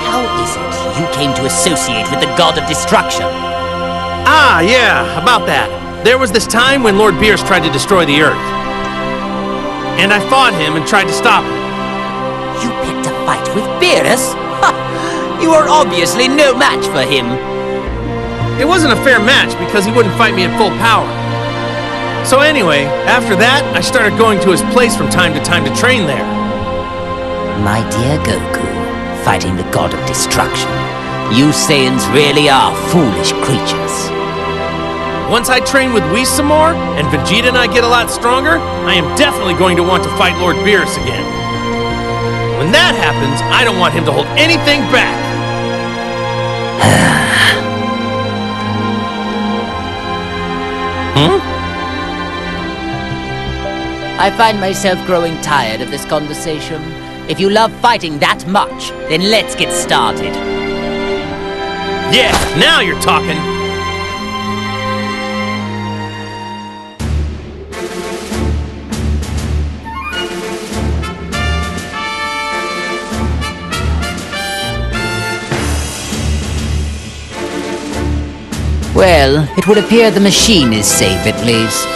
D: How is it you came to associate with the God of Destruction?
K: Ah, yeah, about that. There was this time when Lord Beerus tried to destroy the Earth. And I fought him and tried to stop him.
D: You picked a fight with Beerus? Ha! You are obviously no match for him.
K: It wasn't a fair match because he wouldn't fight me at full power. So anyway, after that, I started going to his place from time to time to train there.
D: My dear Goku, fighting the God of Destruction, you Saiyans really are foolish creatures.
K: Once I train with Whis some more, and Vegeta and I get a lot stronger, I am definitely going to want to fight Lord Beerus again. When that happens, I don't want him to hold anything back.
D: I find myself growing tired of this conversation. If you love fighting that much, then let's get started.
K: Yeah, now you're talking.
D: Well, it would appear the machine is safe at least.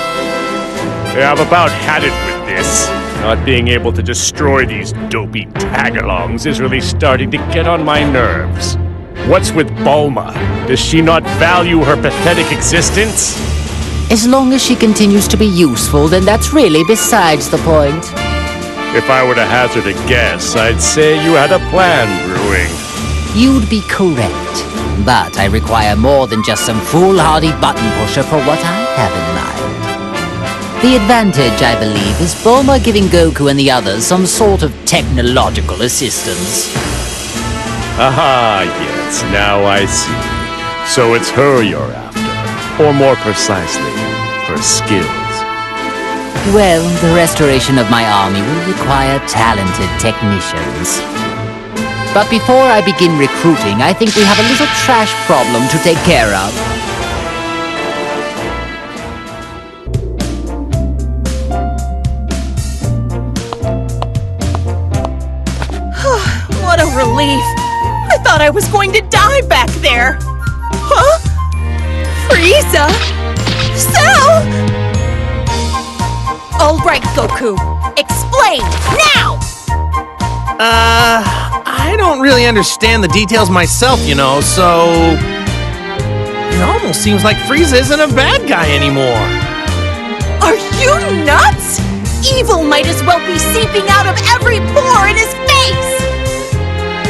G: I've about had it with this. Not being able to destroy these dopey tag-alongs is really starting to get on my nerves. What's with Bulma? Does she not value her pathetic existence?
D: As long as she continues to be useful, then that's really besides the point.
G: If I were to hazard a guess, I'd say you had a plan brewing.
D: You'd be correct. But I require more than just some foolhardy button pusher for what I have in mind. The advantage, I believe, is Bulma giving Goku and the others some sort of technological assistance.
G: Aha, yes, now I see. So it's her you're after. Or more precisely, her skills.
D: Well, the restoration of my army will require talented technicians. But before I begin recruiting, I think we have a little trash problem to take care of.
M: What a relief! I thought I was going to die back there! Huh? Frieza? Cell? Alright, Goku. Explain, now!
K: I don't really understand the details myself, you know, so... It almost seems like Frieza isn't a bad guy anymore.
M: Are you nuts? Evil might as well be seeping out of every pore in his face!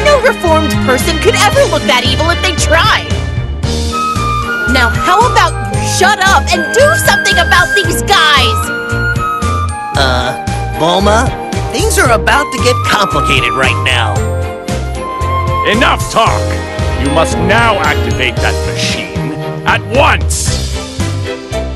M: No reformed person could ever look that evil if they tried. Now how about you shut up and do something about these guys?
L: Bulma, things are about to get complicated right now.
G: Enough talk! You must now activate that machine at once!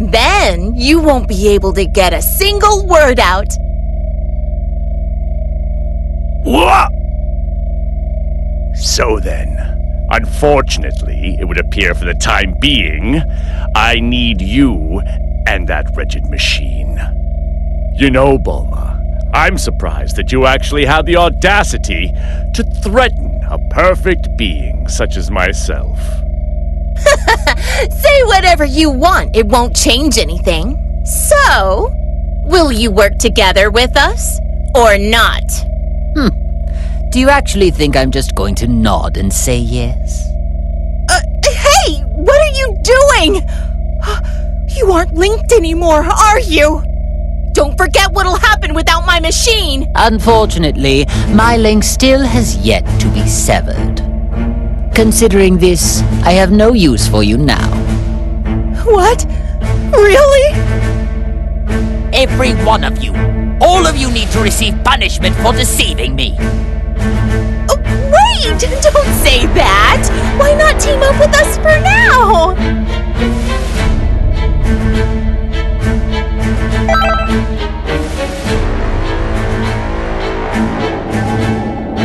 M: Then you won't be able to get a single word out.
A: What?
G: So then, unfortunately, it would appear for the time being, I need you and that wretched machine. You know, Bulma, I'm surprised that you actually had the audacity to threaten a perfect being such as myself.
M: Say whatever you want, it won't change anything. So, will you work together with us, or not?
D: Do you actually think I'm just going to nod and say yes?
M: Hey! What are you doing? You aren't linked anymore, are you? Don't forget what'll happen without my machine!
D: Unfortunately, my link still has yet to be severed. Considering this, I have no use for you now.
M: What? Really?
F: Every one of you. All of you need to receive punishment for deceiving me.
M: Oh, wait! Don't say that! Why not team up with us for now?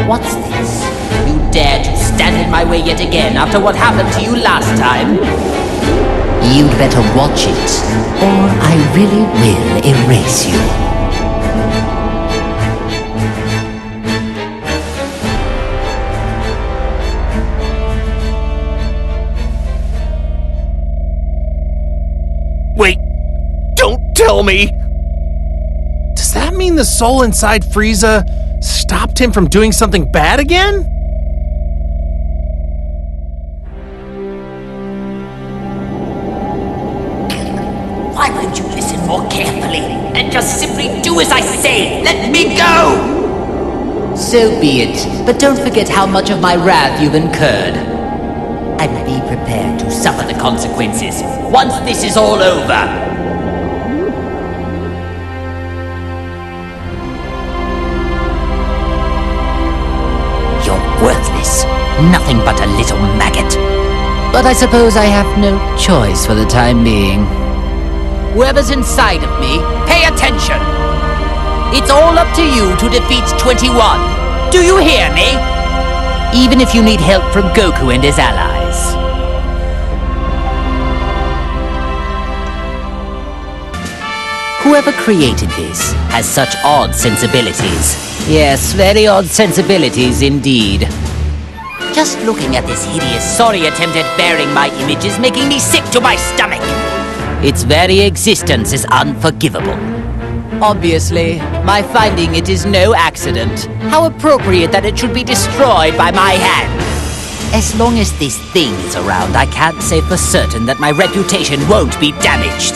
D: What's this? You dare to stand in my way yet again after what happened to you last time? You'd better watch it, or I really will erase you.
L: Wait, don't tell me!
K: Does that mean the soul inside Frieza stopped him from doing something bad again?
F: Why won't you listen more carefully and just simply do as I say? Let me go!
D: So be it, but don't forget how much of my wrath you've incurred. And be prepared to suffer the consequences once this is all over. You're worthless. Nothing but a little maggot. But I suppose I have no choice for the time being. Whoever's inside of me, pay attention! It's all up to you to defeat 21. Do you hear me? Even if you need help from Goku and his allies. Whoever created this has such odd sensibilities. Yes, very odd sensibilities indeed. Just looking at this hideous, sorry attempt at bearing my image is making me sick to my stomach. Its very existence is unforgivable. Obviously, my finding it is no accident. How appropriate that it should be destroyed by my hand. As long as this thing is around, I can't say for certain that my reputation won't be damaged.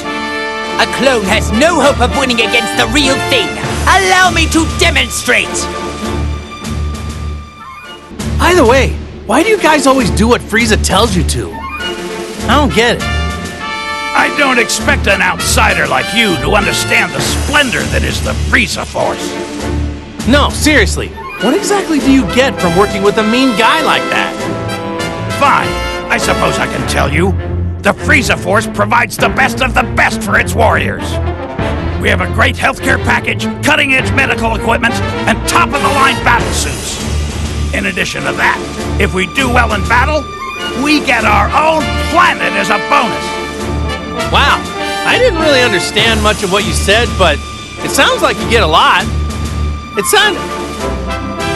D: A clone has no hope of winning against the real thing. Allow me to demonstrate!
K: Either way, why do you guys always do what Frieza tells you to? I don't get it.
A: I don't expect an outsider like you to understand the splendor that is the Frieza Force.
K: No, seriously. What exactly do you get from working with a mean guy like that?
A: Fine. I suppose I can tell you. The Frieza Force provides the best of the best for its warriors. We have a great healthcare package, cutting-edge medical equipment, and top-of-the-line battle suits. In addition to that, if we do well in battle, we get our own planet as a bonus.
K: Wow, I didn't really understand much of what you said, but it sounds like you get a lot.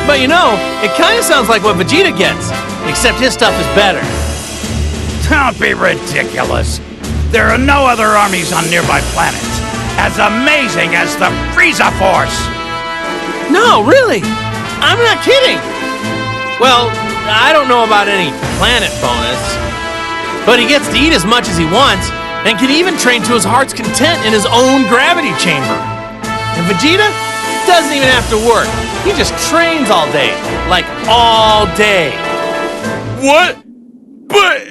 K: But you know, it kind of sounds like what Vegeta gets, except his stuff is better.
A: Don't be ridiculous. There are no other armies on nearby planets as amazing as the Frieza Force.
K: No, really, I'm not kidding. Well, I don't know about any planet bonus, but he gets to eat as much as he wants and can even train to his heart's content in his own gravity chamber. And Vegeta doesn't even have to work. He just trains all day. Like, all day.
J: What? But,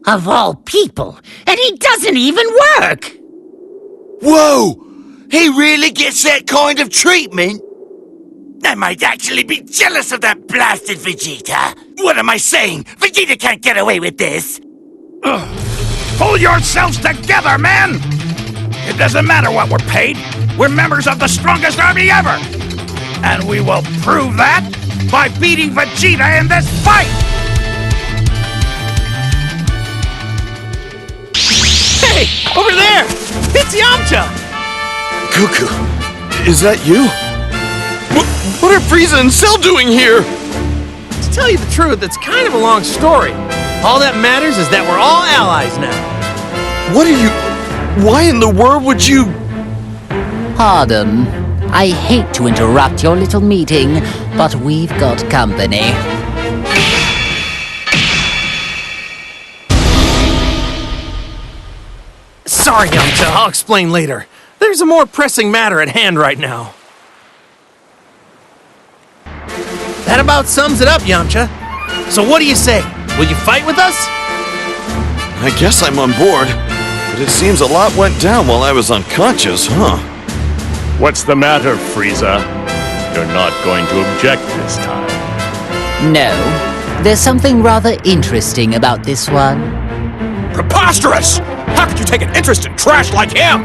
F: Of all people, and he doesn't even work!
N: Whoa! He really gets that kind of treatment? I might actually be jealous of that blasted Vegeta. What am I saying? Vegeta can't get away with this.
A: Pull yourselves together, man! It doesn't matter what we're paid. We're members of the strongest army ever! And we will prove that by beating Vegeta in this fight!
K: Hey! Over there! It's Yamcha!
O: Goku, is that you? What are Frieza and Cell doing here?
K: To tell you the truth, it's kind of a long story. All that matters is that we're all allies now.
O: What are you... Why in the world would you...
D: Pardon. I hate to interrupt your little meeting, but we've got company.
K: Sorry, Yamcha. I'll explain later. There's a more pressing matter at hand right now. That about sums it up, Yamcha. So what do you say? Will you fight with us?
O: I guess I'm on board, but it seems a lot went down while I was unconscious, huh?
G: What's the matter, Frieza? You're not going to object this time.
D: No. There's something rather interesting about this one.
E: Preposterous! How could you take an interest in trash like him?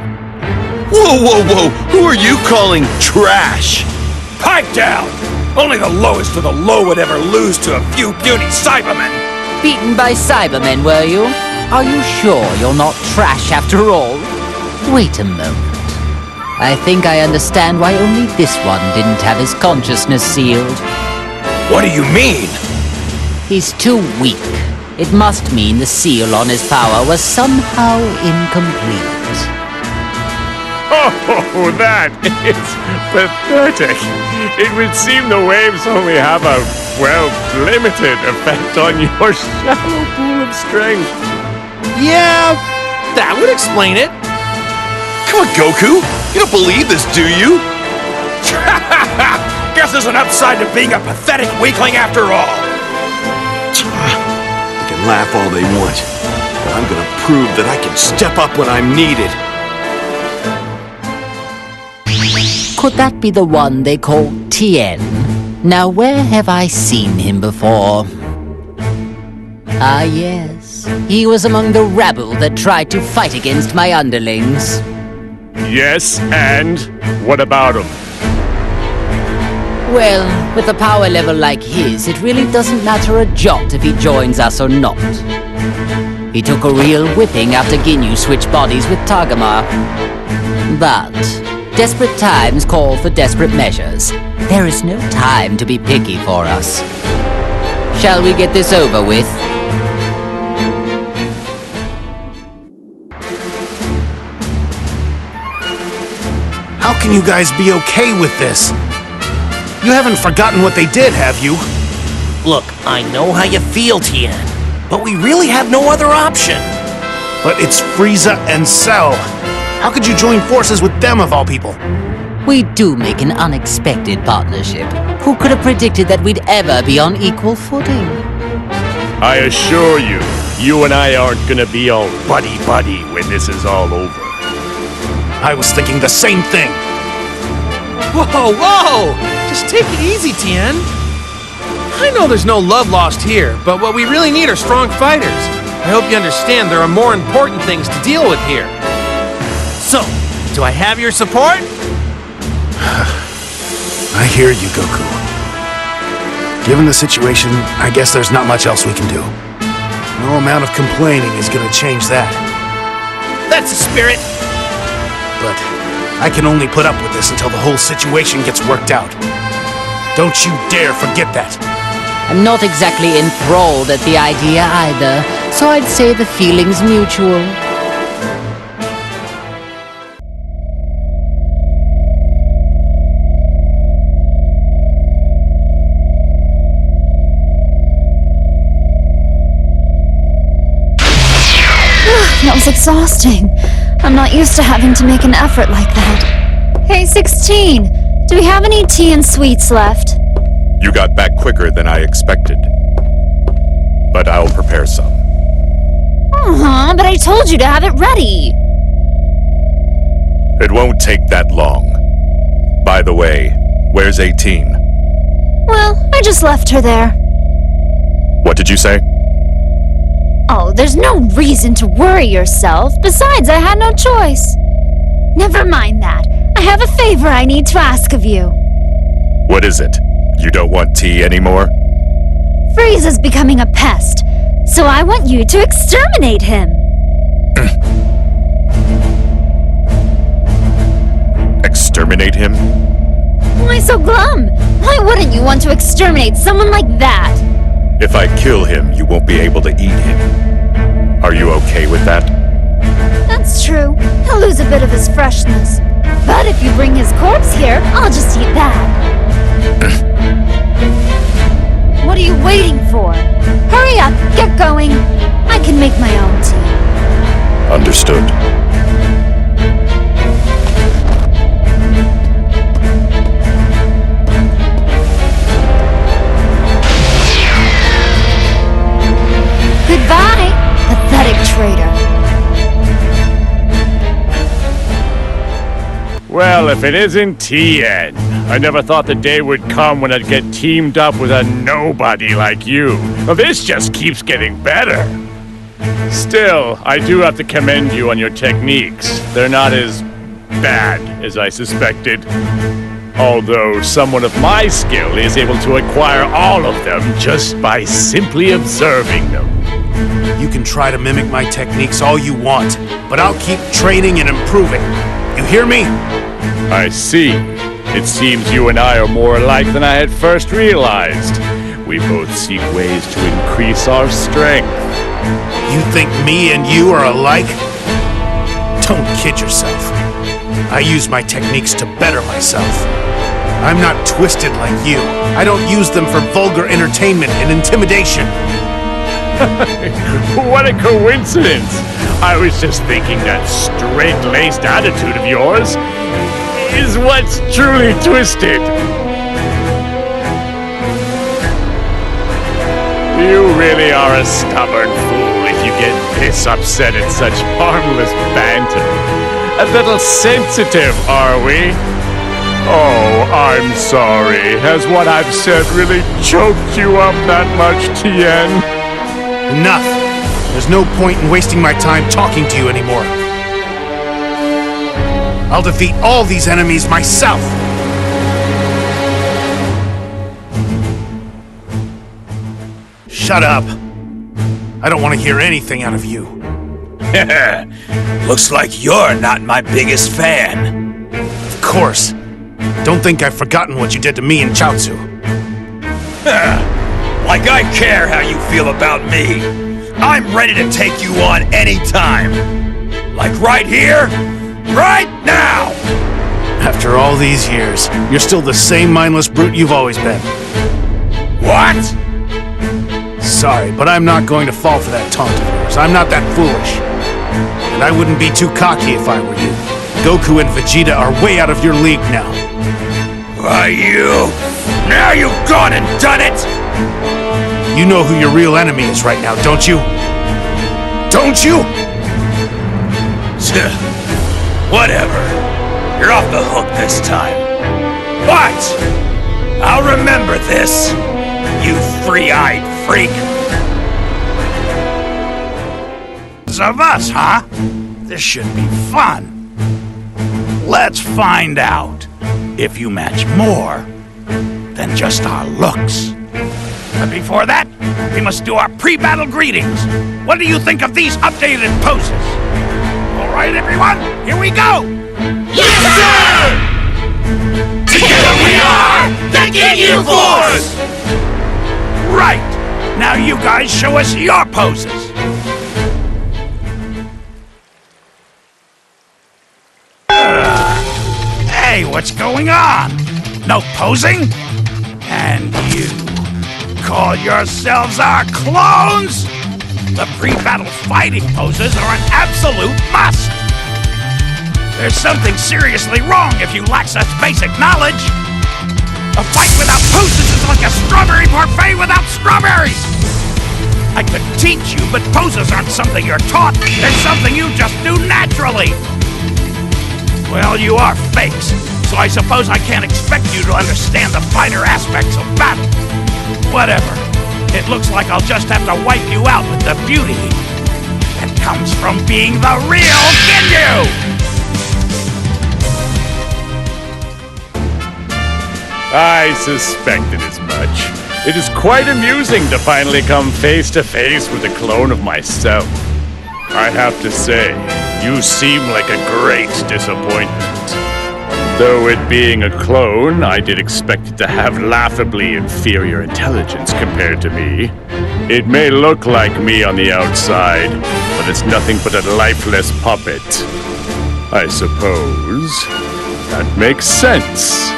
O: Whoa, whoa, whoa! Who are you calling trash?
E: Pipe down! Only the lowest of the low would ever lose to a few puny Cybermen!
D: Beaten by Cybermen, were you? Are you sure you're not trash after all? Wait a moment. I think I understand why only this one didn't have his consciousness sealed.
E: What do you mean?
D: He's too weak. It must mean the seal on his power was somehow incomplete.
G: Oh, that is pathetic. It would seem the waves only have a, well, limited effect on your shallow pool of strength.
K: Yeah, that would explain it.
O: Come on, Goku! You don't believe this, do you?
E: Guess there's an upside to being a pathetic weakling after all.
O: They can laugh all they want, but I'm gonna prove that I can step up when I'm needed.
D: Could that be the one they call Tien? Now, where have I seen him before? Ah, yes. He was among the rabble that tried to fight against my underlings.
G: Yes, and what about him?
D: Well, with a power level like his, it really doesn't matter a jot if he joins us or not. He took a real whipping after Ginyu switched bodies with Tagoma. But desperate times call for desperate measures. There is no time to be picky for us. Shall we get this over with?
P: How can you guys be okay with this? You haven't forgotten what they did, have you?
L: Look, I know how you feel, Tien, but we really have no other option.
P: But it's Frieza and Cell. How could you join forces with them of all people?
D: We do make an unexpected partnership. Who could have predicted that we'd ever be on equal footing?
G: I assure you, you and I aren't gonna be all buddy-buddy when this is all over.
P: I was thinking the same thing.
K: Whoa, whoa! Just take it easy, Tien. I know there's no love lost here, but what we really need are strong fighters. I hope you understand there are more important things to deal with here. So, do I have your support?
P: I hear you, Goku. Given the situation, I guess there's not much else we can do. No amount of complaining is gonna change that.
K: That's the spirit!
P: But I can only put up with this until the whole situation gets worked out. Don't you dare forget that!
D: I'm not exactly enthralled at the idea either, so I'd say the feeling's mutual.
H: That was exhausting. I'm not used to having to make an effort like that. Hey, 16! Do we have any tea and sweets left?
C: You got back quicker than I expected. But I'll prepare some.
H: Uh-huh, but I told you to have it ready!
C: It won't take that long. By the way, where's 18?
H: Well, I just left her there.
C: What did you say?
H: Oh, there's no reason to worry yourself. Besides, I had no choice. Never mind that. I have a favor I need to ask of you.
C: What is it? You don't want tea anymore?
H: Frieza's becoming a pest, so I want you to exterminate him.
C: Exterminate him?
H: Why so glum? Why wouldn't you want to exterminate someone like that?
C: If I kill him, you won't be able to eat him. Are you okay with that?
H: That's true. He'll lose a bit of his freshness. But if you bring his corpse here, I'll just eat that. What are you waiting for? Hurry up, get going. I can make my own tea.
C: Understood.
H: Goodbye, pathetic traitor.
G: Well, if it isn't Tien. I never thought the day would come when I'd get teamed up with a nobody like you. Well, this just keeps getting better. Still, I do have to commend you on your techniques. They're not as bad as I suspected. Although someone of my skill is able to acquire all of them just by simply observing them.
P: You can try to mimic my techniques all you want, but I'll keep training and improving. You hear me?
G: I see. It seems you and I are more alike than I had first realized. We both seek ways to increase our strength.
P: You think me and you are alike? Don't kid yourself. I use my techniques to better myself. I'm not twisted like you. I don't use them for vulgar entertainment and intimidation.
G: What a coincidence! I was just thinking that straight-laced attitude of yours is what's truly twisted. You really are a stubborn fool if you get this upset at such harmless banter. A little sensitive, are we? Oh, I'm sorry. Has what I've said really choked you up that much, Tien?
P: Enough! There's no point in wasting my time talking to you anymore. I'll defeat all these enemies myself! Shut up! I don't want to hear anything out of you.
E: Looks like you're not my biggest fan.
P: Of course. Don't think I've forgotten what you did to me and Chaozu.
E: Like I care how you feel about me. I'm ready to take you on anytime. Like right here, right now!
P: After all these years, you're still the same mindless brute you've always been.
E: What?
P: Sorry, but I'm not going to fall for that taunt of yours. I'm not that foolish. And I wouldn't be too cocky if I were you. Goku and Vegeta are way out of your league now.
E: Why, you? Now you've gone and done it!
P: You know who your real enemy is right now, don't you? Don't you?
E: Whatever. You're off the hook this time. But I'll remember this, you three-eyed freak.
A: Of us, huh? This should be fun. Let's find out if you match more than just our looks. But before that, we must do our pre-battle greetings. What do you think of these updated poses? All right, everyone, here we go!
N: Yes, sir! Together we are the Ginyu Force!
A: Right! Now you guys show us your poses. Hey, what's going on? No posing? And you call yourselves our clones? The pre-battle fighting poses are an absolute must. There's something seriously wrong if you lack such basic knowledge. A fight without poses is like a strawberry parfait without strawberries. I could teach you, but poses aren't something you're taught. They're something you just do naturally. Well, you are fakes, so I suppose I can't expect you to understand the fighter aspects of battle. Whatever. It looks like I'll just have to wipe you out with the beauty That comes from being the real Ginyu!
G: I suspected as much. It is quite amusing to finally come face to face with a clone of myself. I have to say, you seem like a great disappointment. Though it being a clone, I did expect it to have laughably inferior intelligence compared to me. It may look like me on the outside, but it's nothing but a lifeless puppet. I suppose that makes sense.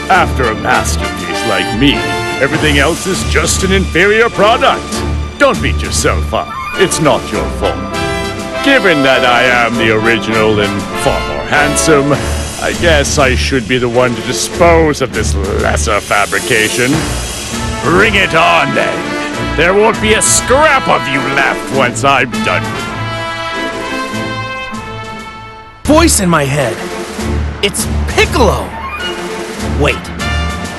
G: After a masterpiece like me, everything else is just an inferior product. Don't beat yourself up. It's not your fault. Given that I am the original and far more handsome, I guess I should be the one to dispose of this lesser fabrication. Bring it on, then. There won't be a scrap of you left once I'm done.
K: Voice in my head. It's Piccolo.
L: Wait,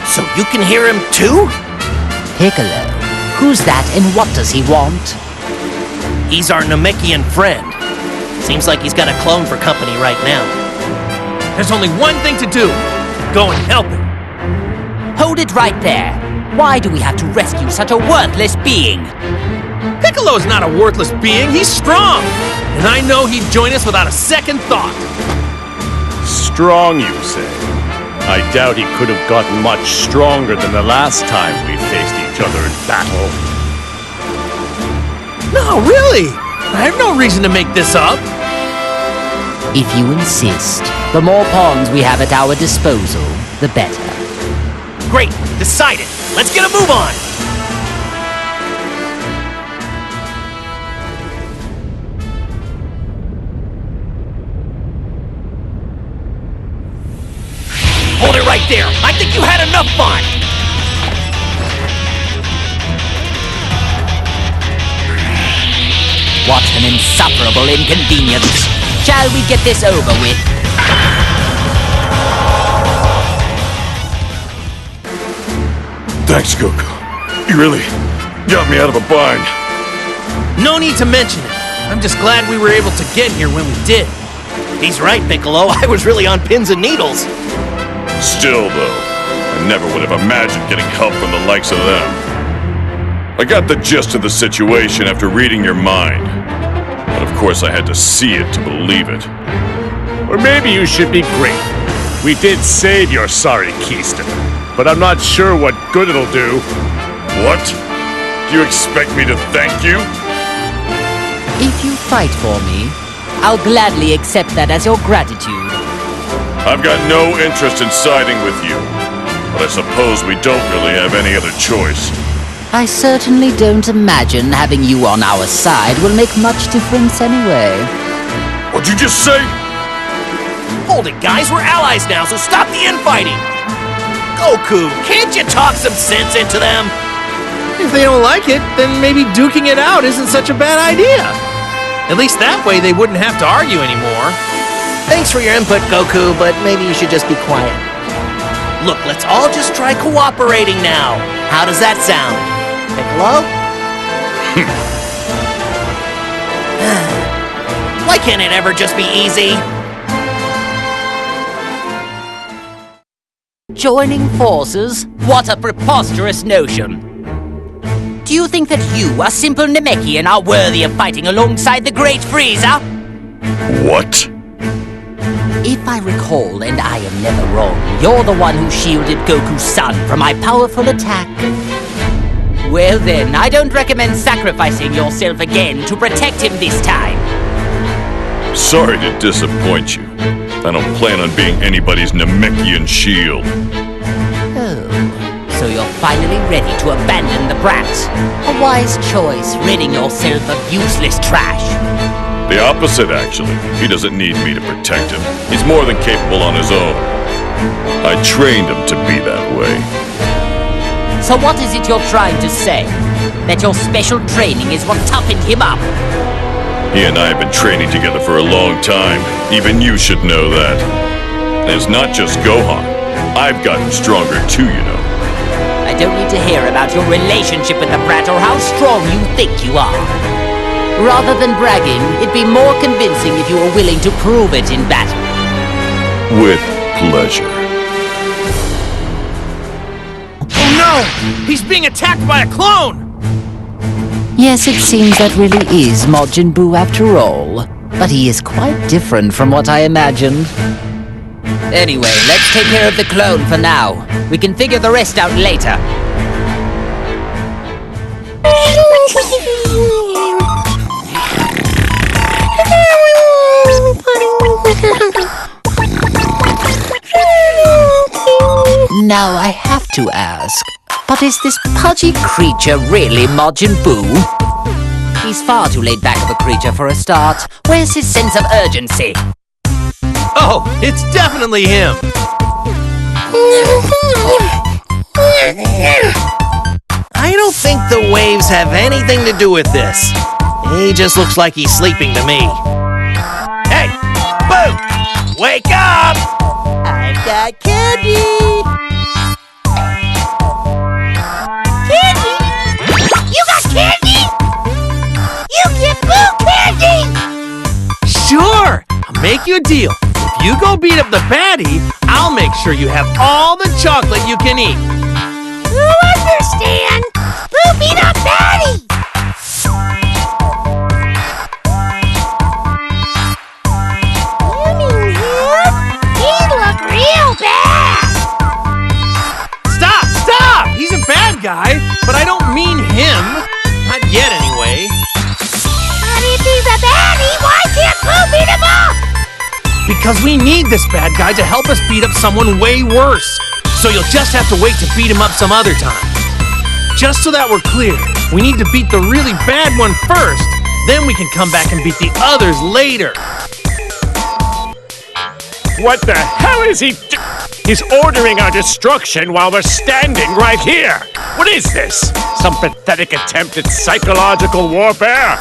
L: so you can hear him too?
D: Piccolo? Who's that and what does he want?
L: He's our Namekian friend. Seems like he's got a clone for company right now.
K: There's only one thing to do. Go and help him.
D: Hold it right there. Why do we have to rescue such a worthless being?
K: Piccolo's not a worthless being. He's strong. And I know he'd join us without a second thought.
G: Strong, you say? I doubt he could have gotten much stronger than the last time we faced each other in battle.
K: No, really! I have no reason to make this up.
D: If you insist, the more pawns we have at our disposal, the better.
L: Great, decided. Let's get a move on. Hold it right there. I think you had enough fun.
D: What an insufferable inconvenience. Shall we get this over with?
O: Thanks, Goku. You really got me out of a bind.
K: No need to mention it. I'm just glad we were able to get here when we did.
L: He's right, Piccolo. I was really on pins and needles.
O: Still, though, I never would have imagined getting help from the likes of them. I got the gist of the situation after reading your mind. But of course I had to see it to believe it.
G: Or maybe you should be grateful. We did save your sorry keister, but I'm not sure what good it'll do.
O: What? Do you expect me to thank you?
D: If you fight for me, I'll gladly accept that as your gratitude.
O: I've got no interest in siding with you, but I suppose we don't really have any other choice.
D: I certainly don't imagine having you on our side will make much difference anyway.
O: What'd you just say?
L: Hold it, guys. We're allies now, so stop the infighting. Goku, can't you talk some sense into them?
K: If they don't like it, then maybe duking it out isn't such a bad idea. At least that way they wouldn't have to argue anymore.
L: Thanks for your input, Goku, but maybe you should just be quiet. Look, let's all just try cooperating now. How does that sound? Piccolo? Why can't it ever just be easy?
D: Joining forces? What a preposterous notion. Do you think that you, a simple Namekian, are worthy of fighting alongside the great Frieza?
O: What?
D: If I recall, and I am never wrong, you're the one who shielded Goku's son from my powerful attack. Well then, I don't recommend sacrificing yourself again to protect him this time.
O: Sorry to disappoint you. I don't plan on being anybody's Namekian shield.
D: Oh, so you're finally ready to abandon the brat. A wise choice, ridding yourself of useless trash.
O: The opposite, actually. He doesn't need me to protect him. He's more than capable on his own. I trained him to be that way.
D: So what is it you're trying to say? That your special training is what toughened him up?
O: He and I have been training together for a long time. Even you should know that. And it's not just Gohan. I've gotten stronger too, you know.
D: I don't need to hear about your relationship with the brat or how strong you think you are. Rather than bragging, it'd be more convincing if you were willing to prove it in battle.
O: With pleasure.
K: Oh no! He's being attacked by a clone!
D: Yes, it seems that really is Majin Buu after all. But he is quite different from what I imagined. Anyway, let's take care of the clone for now. We can figure the rest out later. Now I have to ask, but is this pudgy creature really Majin Buu? He's far too laid back of a creature for a start. Where's his sense of urgency?
K: Oh, it's definitely him!
L: I don't think the waves have anything to do with this. He just looks like he's sleeping to me. Hey! Boo! Wake up!
F: I've got candy! Candy? You got candy? You get Boo candy!
K: Sure! I'll make you a deal. If you go beat up the baddie, I'll make sure you have all the chocolate you can eat.
F: You understand? Boo beat up baddie! You mean him? He look real bad!
K: Stop! Stop! He's a bad guy, but I don't mean him. Not yet, anyway.
F: But if he's a baddie, why can't Boo beat him up?
K: Because we need this bad guy to help us beat up someone way worse. So you'll just have to wait to beat him up some other time. Just so that we're clear, we need to beat the really bad one first, then we can come back and beat the others later.
G: What the hell is he do? He's ordering our destruction while we're standing right here. What is this? Some pathetic attempt at psychological warfare?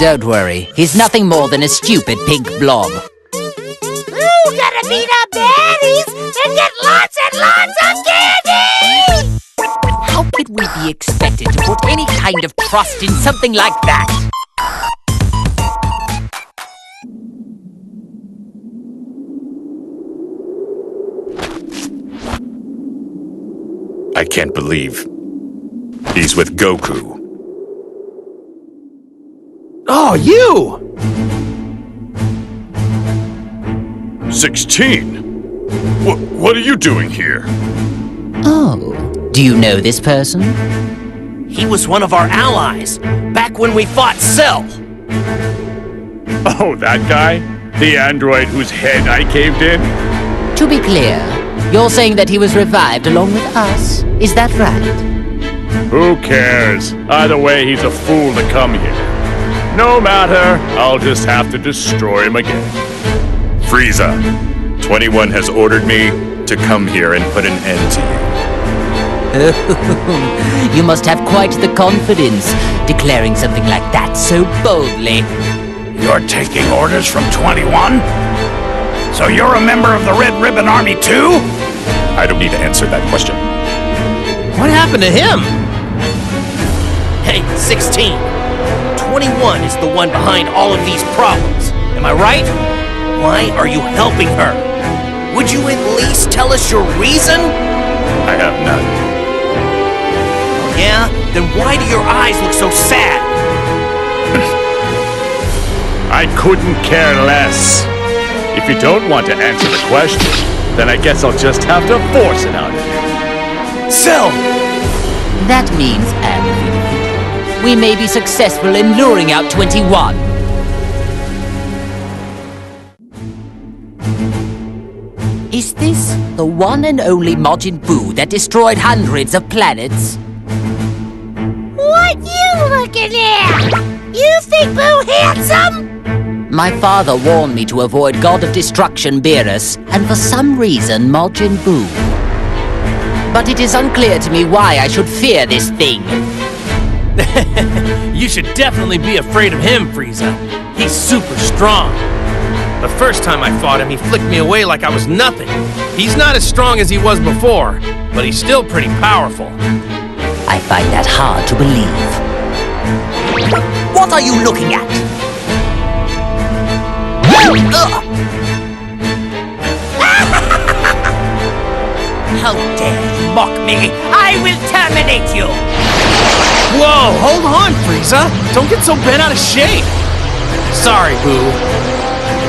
D: Don't worry, he's nothing more than a stupid pink blob.
F: Boo gotta beat up baddies and get lots and lots of candy!
D: How could we be expected to put any kind of trust in something like that?
C: I can't believe he's with Goku.
K: Oh, you!
O: 16? What are you doing here?
D: Oh, do you know this person?
L: He was one of our allies, back when we fought Cell.
G: Oh, that guy? The android whose head I caved in?
D: To be clear, you're saying that he was revived along with us. Is that right?
G: Who cares? Either way, he's a fool to come here. No matter, I'll just have to destroy him again.
C: Frieza, 21 has ordered me to come here and put an end to you.
D: You must have quite the confidence, declaring something like that so boldly.
A: You're taking orders from 21? So you're a member of the Red Ribbon Army too?
C: I don't need to answer that question.
K: What happened to him?
L: Hey, 16. 21 is the one behind all of these problems. Am I right? Why are you helping her? Would you at least tell us your reason?
C: I have none.
L: Yeah? Then why do your eyes look so sad?
G: I couldn't care less. If you don't want to answer the question, then I guess I'll just have to force it out of you.
L: Cell!
D: That means, we may be successful in luring out 21. Is this the one and only Majin Buu that destroyed hundreds of planets?
F: What you looking at? You think Boo handsome?
D: My father warned me to avoid God of Destruction Beerus, and for some reason Majin Buu. But it is unclear to me why I should fear this thing.
K: You should definitely be afraid of him, Frieza. He's super strong. The first time I fought him, he flicked me away like I was nothing. He's not as strong as he was before, but he's still pretty powerful.
D: I find that hard to believe.
L: What are you looking at? How dare you mock me? I will terminate you!
K: Whoa, hold on, Frieza! Don't get so bent out of shape! Sorry, Boo.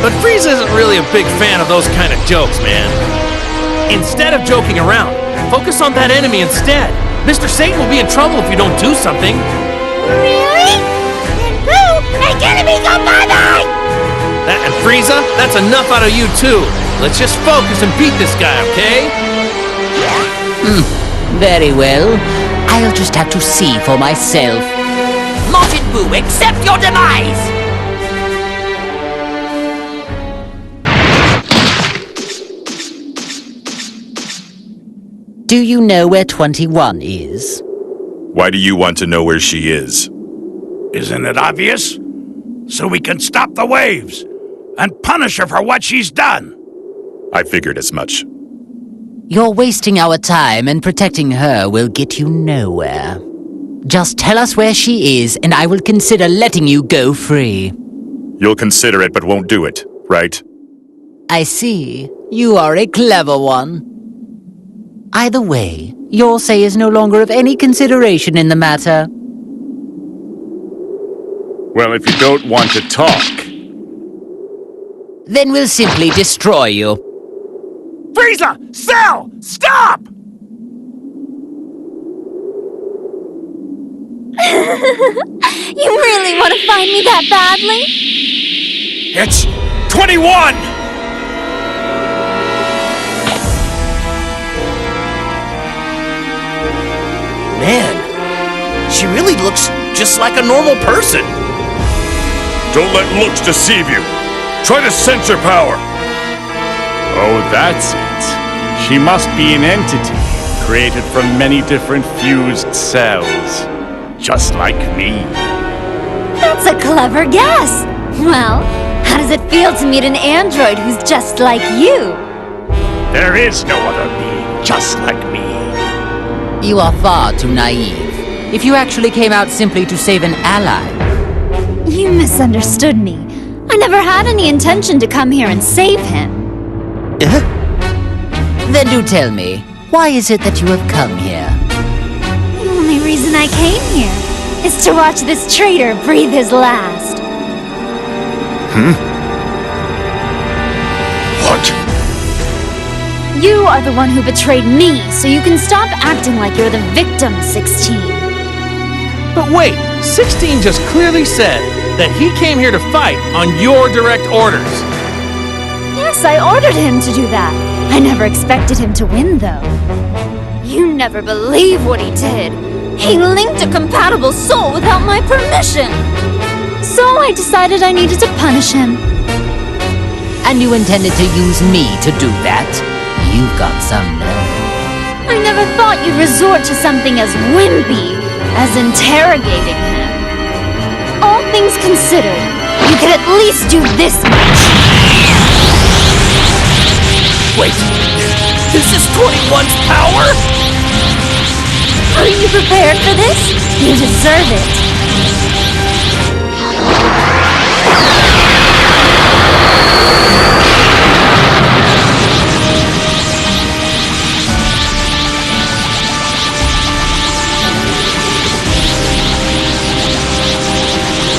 K: But Frieza isn't really a big fan of those kind of jokes, man. Instead of joking around, focus on that enemy instead. Mr. Satan will be in trouble if you don't do something.
M: Really? Then Boo, make enemy go bye-bye!
K: And Frieza, that's enough out of you too. Let's just focus and beat this guy, okay?
D: Very well. I'll just have to see for myself.
L: Majin Buu, accept your demise!
D: Do you know where 21 is?
C: Why do you want to know where she is?
A: Isn't it obvious? So we can stop the waves and punish her for what she's done.
C: I figured as much.
D: You're wasting our time, and protecting her will get you nowhere. Just tell us where she is, and I will consider letting you go free.
C: You'll consider it, but won't do it, right?
D: I see. You are a clever one. Either way, your say is no longer of any consideration in the matter.
G: Well, if you don't want to talk...
D: Then we'll simply destroy you.
A: Frieza! Cell! Stop!
H: You really want to find me that badly?
E: It's 21!
L: Man, she really looks just like a normal person.
O: Don't let looks deceive you. Try to sense her power.
G: Oh, that's it. She must be an entity, created from many different fused cells. Just like me.
H: That's a clever guess. Well, how does it feel to meet an android who's just like you?
G: There is no other being just like me.
D: You are far too naive. If you actually came out simply to save an ally...
H: You misunderstood me. I never had any intention to come here and save him.
D: Then do tell me, why is it that you have come here?
H: The only reason I came here is to watch this traitor breathe his last.
O: What?
H: You are the one who betrayed me, so you can stop acting like you're the victim, 16.
K: But wait, 16 just clearly said that he came here to fight on your direct orders.
H: Yes, I ordered him to do that. I never expected him to win, though. You never believe what he did. He linked a compatible soul without my permission. So I decided I needed to punish him.
D: And you intended to use me to do that? You've got some nerve.
H: I never thought you'd resort to something as wimpy as interrogating him. All things considered, you could at least do this much.
L: Wait, this is 21's power?
H: Are you prepared for this? You deserve it.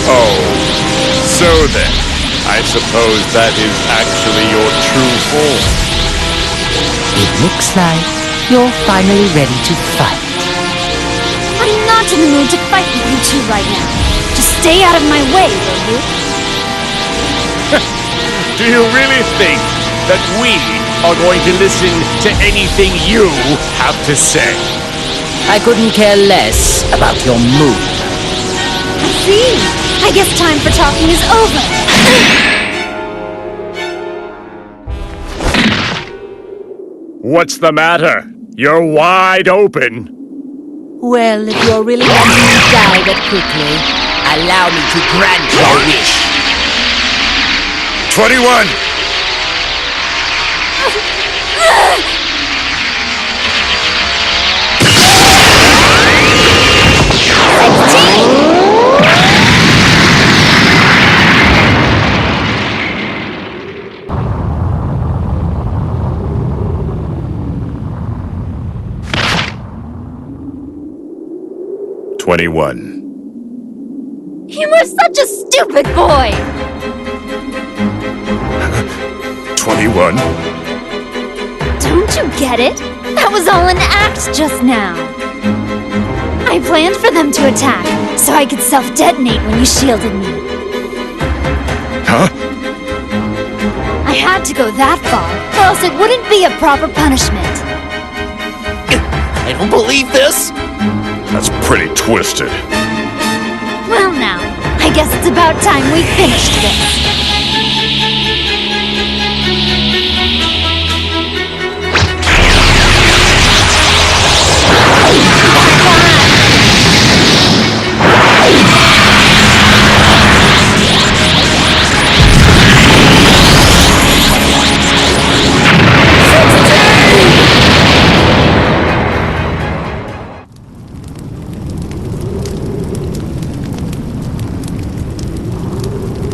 G: Oh, so then, I suppose that is actually your true form.
D: It looks like you're finally ready to fight.
H: I'm not in the mood to fight with you two right now. Just stay out of my way, will you?
G: Do you really think that we are going to listen to anything you have to say?
D: I couldn't care less about your mood.
H: I see. I guess time for talking is over.
G: What's the matter? You're wide open.
D: Well, if you're really wanting to die that quickly, allow me to grant your wish.
O: 21!
C: 21.
H: You were such a stupid boy!
C: 21.
H: Don't you get it? That was all an act just now. I planned for them to attack, so I could self-detonate when you shielded me.
C: Huh?
H: I had to go that far, or else it wouldn't be a proper punishment.
L: I don't believe this!
O: That's pretty twisted.
H: Well now, I guess it's about time we finished this.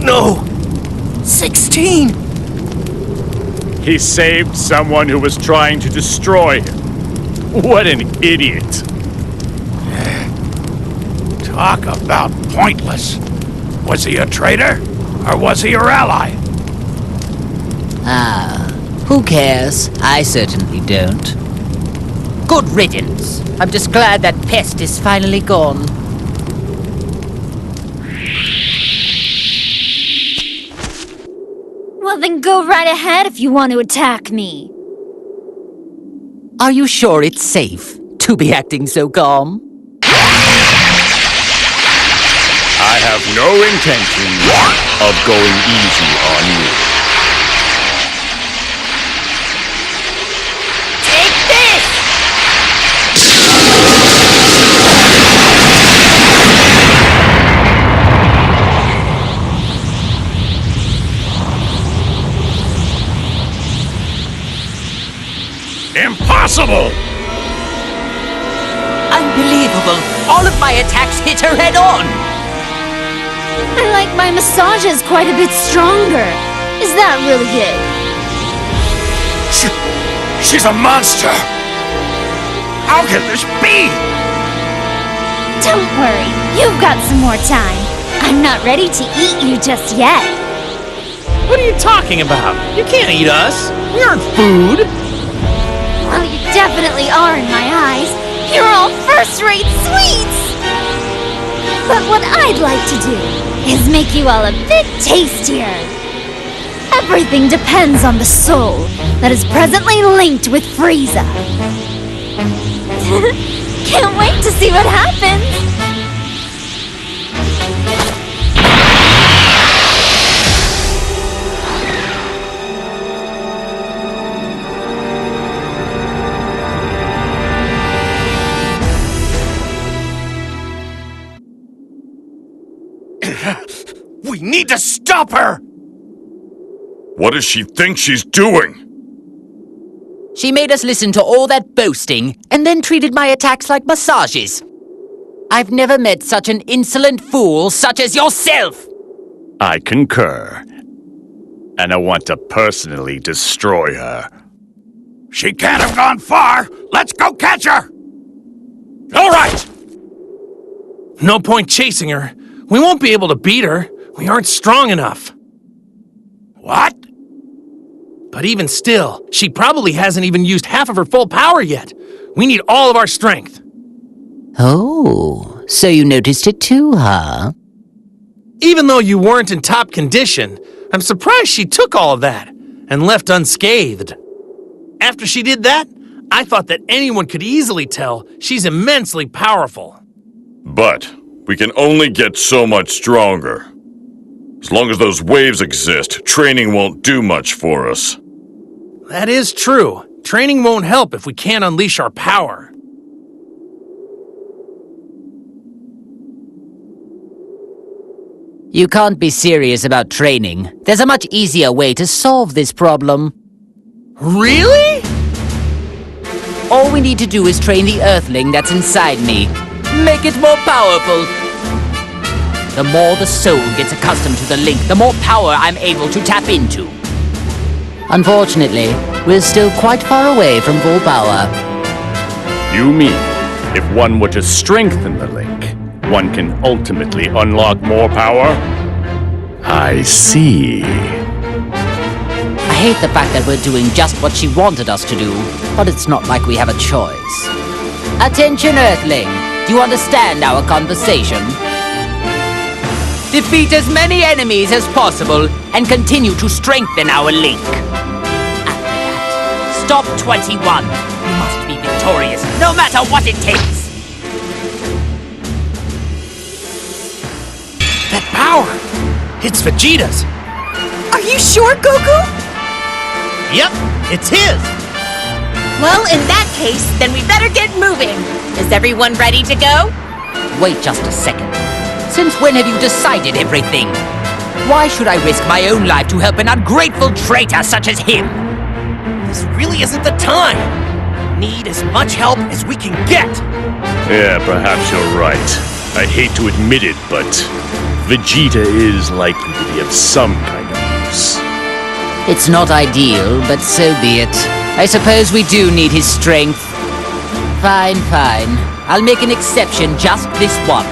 L: No! 16!
G: He saved someone who was trying to destroy him. What an idiot.
A: Talk about pointless. Was he a traitor? Or was he your ally?
D: Who cares? I certainly don't. Good riddance. I'm just glad that pest is finally gone.
H: Well then go right ahead if you want to attack me.
D: Are you sure it's safe to be acting so calm?
G: I have no intention of going easy on you.
M: Take this!
A: Impossible!
D: Unbelievable! All of my attacks hit her head on!
H: I like my massages quite a bit stronger. Is that really it?
A: She's a monster! How can this be?
H: Don't worry, you've got some more time. I'm not ready to eat you just yet.
K: What are you talking about? You can't eat us. We aren't food.
H: Well, you definitely are in my eyes. You're all first-rate sweets! But what I'd like to do is make you all a bit tastier. Everything depends on the soul that is presently linked with Frieza. Can't wait to see what happens!
A: We need to stop her!
O: What does she think she's doing?
D: She made us listen to all that boasting, and then treated my attacks like massages. I've never met such an insolent fool such as yourself!
G: I concur. And I want to personally destroy her.
A: She can't have gone far! Let's go catch her! All right!
K: No point chasing her. We won't be able to beat her. We aren't strong enough.
A: What?
K: But even still, she probably hasn't even used half of her full power yet. We need all of our strength.
D: Oh, so you noticed it too, huh?
K: Even though you weren't in top condition, I'm surprised she took all of that and left unscathed. After she did that, I thought that anyone could easily tell she's immensely powerful.
O: But we can only get so much stronger. As long as those waves exist, training won't do much for us.
K: That is true. Training won't help if we can't unleash our power.
D: You can't be serious about training. There's a much easier way to solve this problem.
K: Really?
D: All we need to do is train the Earthling that's inside me. Make it more powerful. The more the soul gets accustomed to the link, the more power I'm able to tap into. Unfortunately, we're still quite far away from full power.
G: You mean, if one were to strengthen the link, one can ultimately unlock more power? I see.
D: I hate the fact that we're doing just what she wanted us to do, but it's not like we have a choice. Attention, Earthling! Do you understand our conversation? Defeat as many enemies as possible and continue to strengthen our link. After that, stop 21. You must be victorious, no matter what it takes.
K: That power! It's Vegeta's!
M: Are you sure, Goku?
K: Yep, it's his!
M: Well, in that case, then we better get moving. Is everyone ready to go?
D: Wait just a second. Since when have you decided everything? Why should I risk my own life to help an ungrateful traitor such as him?
L: This really isn't the time. Need as much help as we can get.
G: Yeah, perhaps you're right. I hate to admit it, but Vegeta is likely to be of some kind of use.
D: It's not ideal, but so be it. I suppose we do need his strength. Fine, fine. I'll make an exception just this once.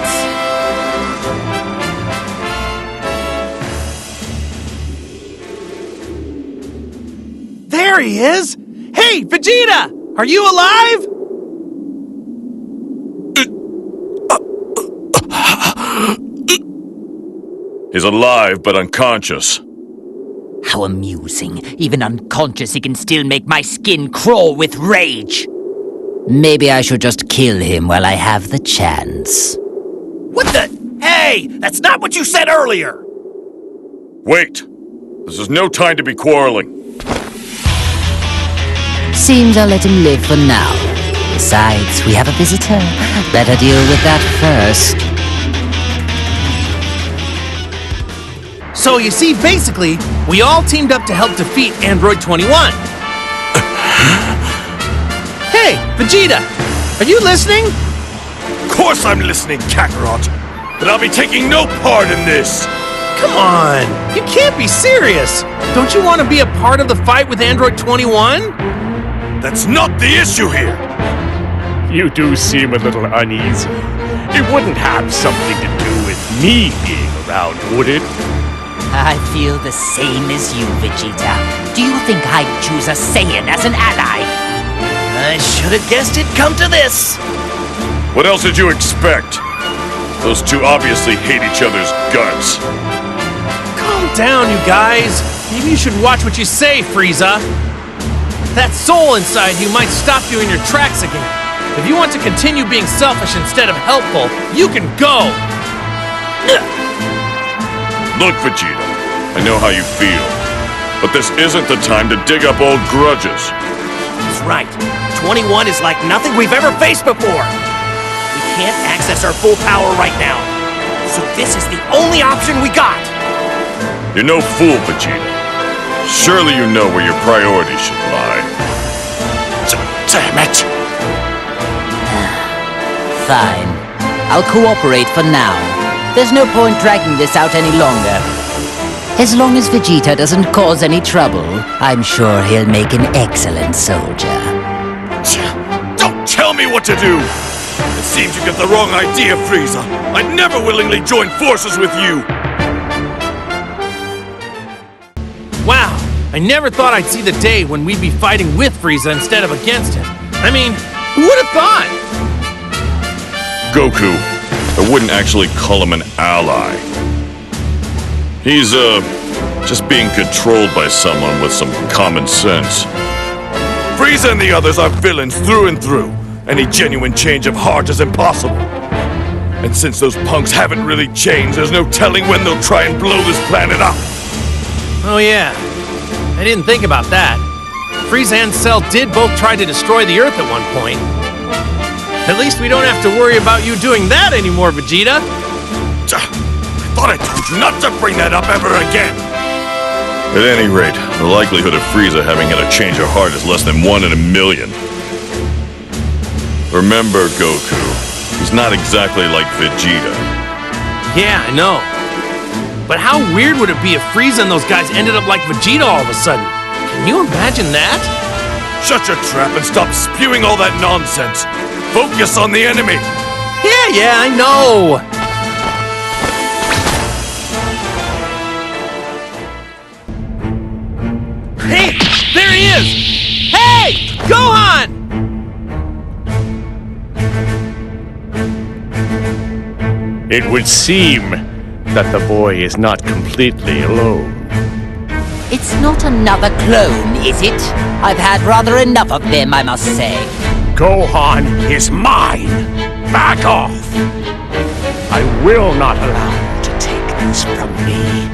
K: There he is! Hey, Vegeta! Are you alive?
O: He's alive, but unconscious.
D: How amusing. Even unconscious, he can still make my skin crawl with rage. Maybe I should just kill him while I have the chance.
L: What the? Hey! That's not what you said earlier!
O: Wait! This is no time to be quarreling.
D: Seems I'll let him live for now. Besides, we have a visitor. Better deal with that first.
K: So you see, basically, we all teamed up to help defeat Android 21. Hey, Vegeta! Are you listening?
J: Of course I'm listening, Kakarot. But I'll be taking no part in this.
K: Come on! You can't be serious! Don't you want to be a part of the fight with Android 21?
J: That's not the issue here!
G: You do seem a little uneasy. It wouldn't have something to do with me being around, would it?
D: I feel the same as you, Vegeta. Do you think I'd choose a Saiyan as an ally?
L: I should have guessed it'd come to this.
O: What else did you expect? Those two obviously hate each other's guts.
K: Calm down, you guys. Maybe you should watch what you say, Frieza. That soul inside you might stop you in your tracks again. If you want to continue being selfish instead of helpful, you can go!
O: Look, Vegeta, I know how you feel, but this isn't the time to dig up old grudges.
L: He's right. 21 is like nothing we've ever faced before. We can't access our full power right now, so this is the only option we got.
O: You're no fool, Vegeta. Surely you know where your priorities should lie.
J: Damn it!
D: Fine. I'll cooperate for now. There's no point dragging this out any longer. As long as Vegeta doesn't cause any trouble, I'm sure he'll make an excellent soldier.
J: Don't tell me what to do! It seems you get the wrong idea, Frieza. I'd never willingly join forces with you!
K: Wow, I never thought I'd see the day when we'd be fighting with Frieza instead of against him. I mean, who would have thought?
O: Goku, I wouldn't actually call him an ally. He's, just being controlled by someone with some common sense.
J: Frieza and the others are villains through and through. Any genuine change of heart is impossible. And since those punks haven't really changed, there's no telling when they'll try and blow this planet up.
K: Oh yeah, I didn't think about that. Frieza and Cell did both try to destroy the Earth at one point. At least we don't have to worry about you doing that anymore, Vegeta.
J: I thought I told you not to bring that up ever again.
O: At any rate, the likelihood of Frieza having had a change of heart is less than 1 in a million. Remember, Goku, he's not exactly like Vegeta.
K: Yeah, I know. But how weird would it be if Frieza and those guys ended up like Vegeta all of a sudden? Can you imagine that?
J: Shut your trap and stop spewing all that nonsense. Focus on the enemy.
K: Yeah, I know! Hey! There he is! Hey! Gohan!
G: It would seem that the boy is not completely alone.
D: It's not another clone, is it? I've had rather enough of them, I must say.
A: Gohan is mine! Back off!
G: I will not allow you to take this from me.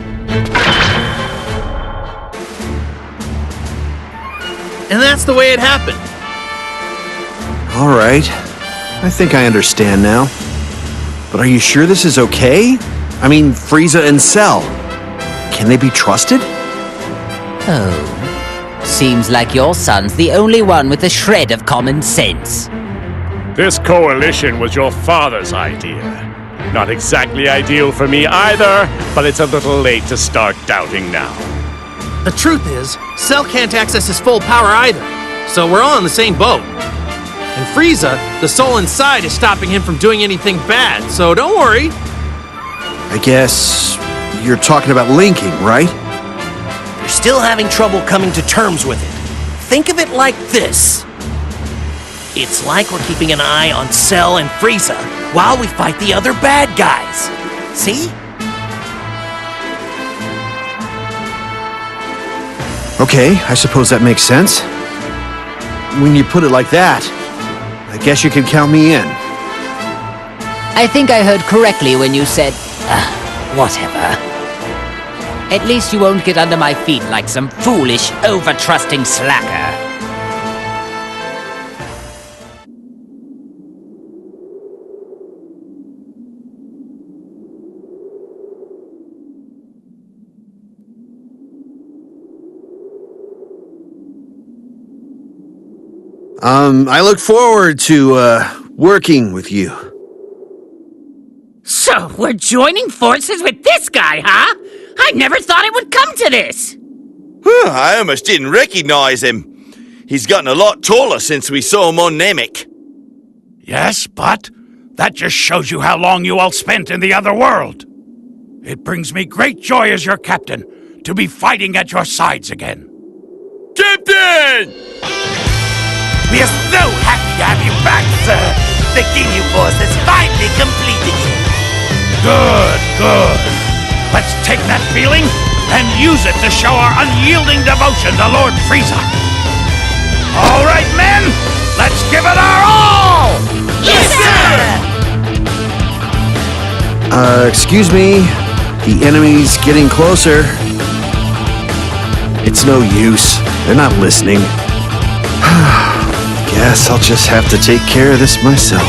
K: And that's the way it happened.
Q: All right. I think I understand now. But are you sure this is okay? I mean, Frieza and Cell. Can they be trusted?
D: Oh. Seems like your son's the only one with a shred of common sense.
G: This coalition was your father's idea. Not exactly ideal for me either, but it's a little late to start doubting now.
K: The truth is, Cell can't access his full power either, so we're all in the same boat. And Frieza, the soul inside, is stopping him from doing anything bad, so don't worry.
Q: I guess you're talking about linking, right?
L: You're still having trouble coming to terms with it. Think of it like this. It's like we're keeping an eye on Cell and Frieza while we fight the other bad guys. See?
Q: Okay, I suppose that makes sense. When you put it like that, I guess you can count me in.
D: I think I heard correctly when you said, whatever. At least you won't get under my feet like some foolish, over-trusting slacker.
Q: I look forward to, working with you.
F: So, we're joining forces with this guy, huh? I never thought it would come to this!
N: I almost didn't recognize him. He's gotten a lot taller since we saw him on Namek.
A: Yes, but that just shows you how long you all spent in the other world. It brings me great joy as your captain to be fighting at your sides again.
N: Captain!
L: We are so happy to have you back, sir. The Ginyu Force has finally completed you.
A: Good, good. Let's take that feeling and use it to show our unyielding devotion to Lord Frieza. All right, men, let's give it our all!
F: Yes, sir!
Q: Excuse me. The enemy's getting closer. It's no use. They're not listening. Guess I'll just have to take care of this myself.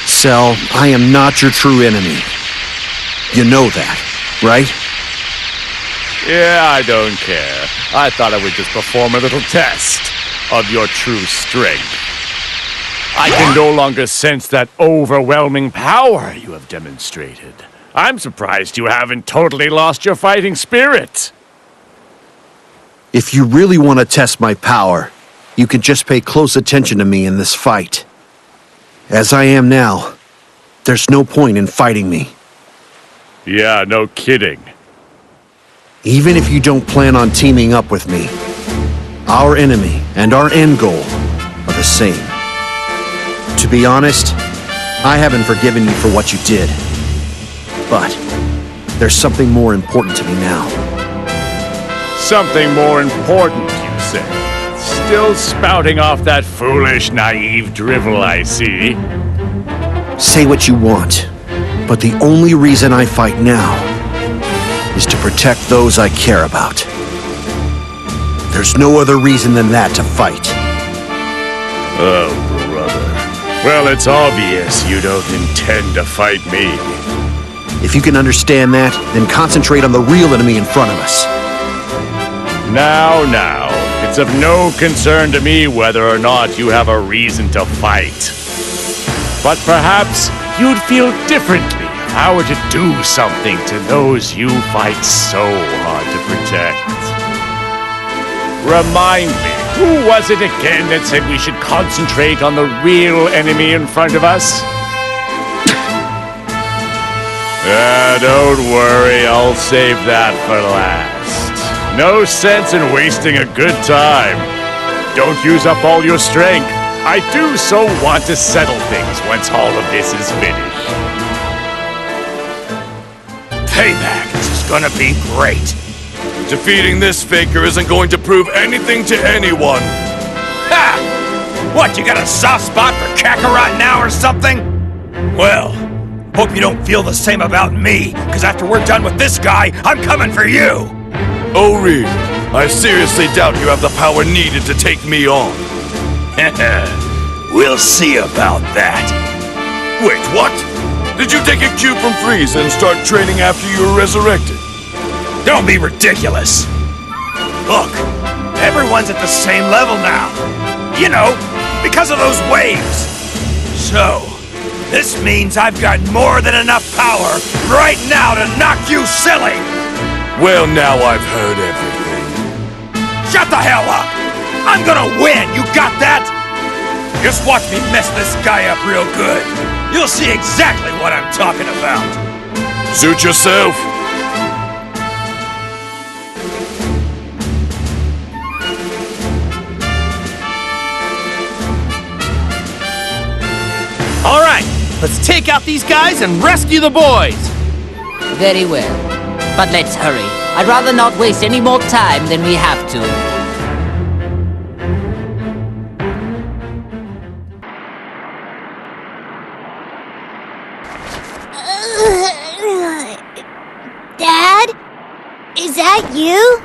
Q: Cell, I am not your true enemy. You know that, right?
G: Yeah, I don't care. I thought I would just perform a little test of your true strength. I can no longer sense that overwhelming power you have demonstrated. I'm surprised you haven't totally lost your fighting spirit.
Q: If you really want to test my power, you can just pay close attention to me in this fight. As I am now, there's no point in fighting me.
G: Yeah, no kidding.
Q: Even if you don't plan on teaming up with me, our enemy and our end goal are the same. To be honest, I haven't forgiven you for what you did. But there's something more important to me now.
G: Something more important, you say? Still spouting off that foolish, naive drivel, I see.
Q: Say what you want, but the only reason I fight now is to protect those I care about. There's no other reason than that to fight.
G: Oh, brother. Well, it's obvious you don't intend to fight me.
Q: If you can understand that, then concentrate on the real enemy in front of us.
G: Now, it's of no concern to me whether or not you have a reason to fight. But perhaps you'd feel differently if power to do something to those you fight so hard to protect. Remind me, who was it again that said we should concentrate on the real enemy in front of us? Don't worry, I'll save that for last. No sense in wasting a good time. Don't use up all your strength. I do so want to settle things once all of this is finished.
A: Payback, this is gonna be great.
J: Defeating this faker isn't going to prove anything to anyone.
A: Ha! What, you got a soft spot for Kakarot now or something? Well, hope you don't feel the same about me, because after we're done with this guy, I'm coming for you!
J: Oh, really? I seriously doubt you have the power needed to take me on.
A: We'll see about that.
J: Wait, what? Did you take a cue from Frieza and start training after you were resurrected?
A: Don't be ridiculous. Look, everyone's at the same level now. You know, because of those waves. So, this means I've got more than enough power right now to knock you silly!
J: Well, now I've heard everything.
A: Shut the hell up! I'm gonna win, you got that? Just watch me mess this guy up real good. You'll see exactly what I'm talking about.
J: Suit yourself.
K: All right, let's take out these guys and rescue the boys.
D: Very well. But let's hurry. I'd rather not waste any more time than we have to.
R: Dad? Is that you?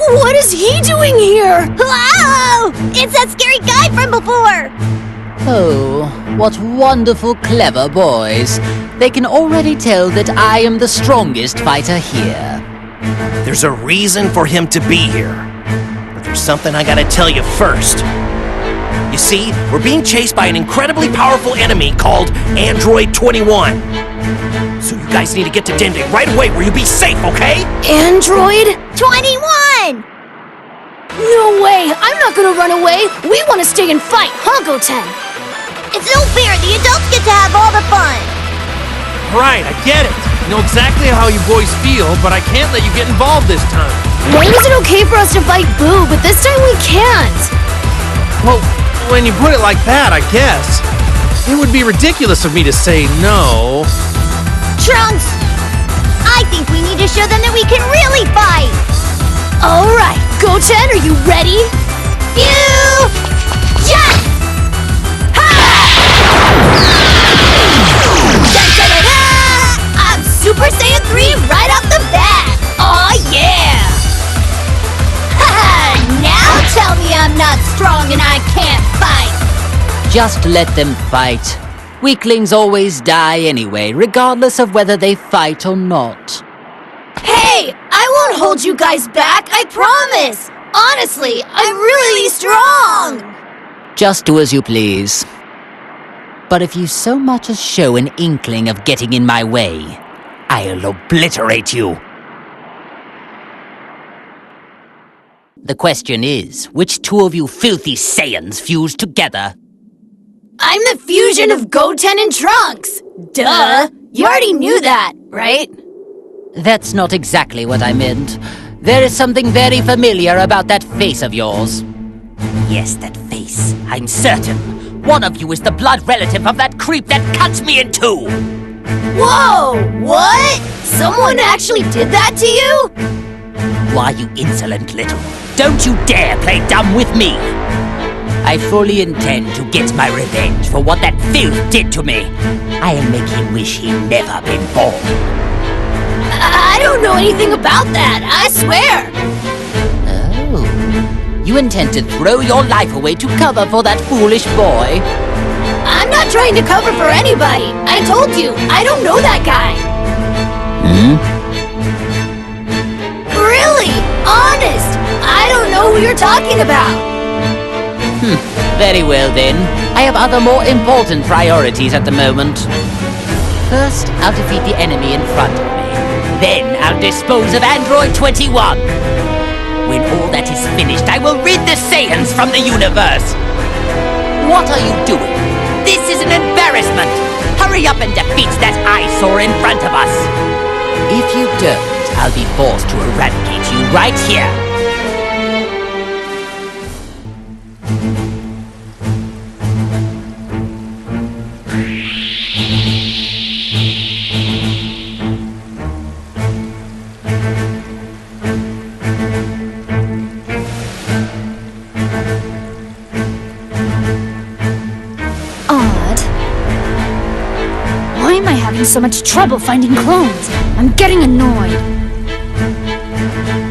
H: What is he doing here?
R: Whoa! It's that scary guy from before!
D: Oh, what wonderful, clever boys. They can already tell that I am the strongest fighter here.
L: There's a reason for him to be here. But there's something I gotta tell you first. You see, we're being chased by an incredibly powerful enemy called Android 21. So you guys need to get to Dende right away where you'll be safe, okay?
H: Android?
R: 21!
H: No way! I'm not gonna run away! We want to stay and fight, huh, Goten?
R: It's no fair! The adults get to have all the fun!
K: Right, I get it. I know exactly how you boys feel, but I can't let you get involved this time.
H: Why is it okay for us to fight Boo, but this time we can't?
K: Well, when you put it like that, I guess. It would be ridiculous of me to say no.
R: Trunks! I think we need to show them that we can really fight!
H: Alright, Goten, are you ready?
R: Yes! I'm Super Saiyan 3 right off the bat! Aw, yeah! Now tell me I'm not strong and I can't fight!
D: Just let them fight. Weaklings always die anyway, regardless of whether they fight or not.
H: Hey! I won't hold you guys back, I promise! Honestly, I'm really strong!
D: Just do as you please. But if you so much as show an inkling of getting in my way, I'll obliterate you. The question is, which two of you filthy Saiyans fused together?
H: I'm the fusion of Goten and Trunks! Duh! You already knew that, right?
D: That's not exactly what I meant. There is something very familiar about that face of yours. Yes, that face. I'm certain. One of you is the blood relative of that creep that cut me in two!
H: Whoa! What? Someone actually did that to you?
D: Why, you insolent little... Don't you dare play dumb with me! I fully intend to get my revenge for what that filth did to me. I'll make him wish he'd never been born.
H: I don't know anything about that, I swear!
D: Oh. You intend to throw your life away to cover for that foolish boy?
H: I'm not trying to cover for anybody! I told you, I don't know that guy! Really? Honest! I don't know who you're talking about!
D: Very well then. I have other more important priorities at the moment. First, I'll defeat the enemy in front of me. Then I'll dispose of Android 21. When all that is finished, I will rid the Saiyans from the universe. What are you doing? This is an embarrassment. Hurry up and defeat that eyesore in front of us. If you don't, I'll be forced to eradicate you right here.
H: So much trouble finding clones. I'm getting annoyed.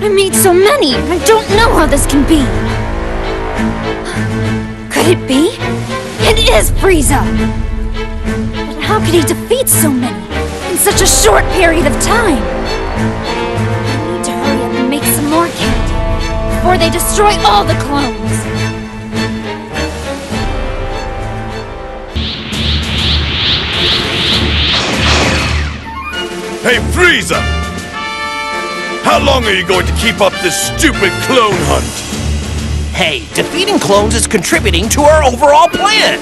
H: I made so many. I don't know how this can be. Could it be? It is Frieza! But how could he defeat so many in such a short period of time? I need to hurry up and make some more candy before they destroy all the clones.
J: Hey, Frieza! How long are you going to keep up this stupid clone hunt?
L: Hey, defeating clones is contributing to our overall plan.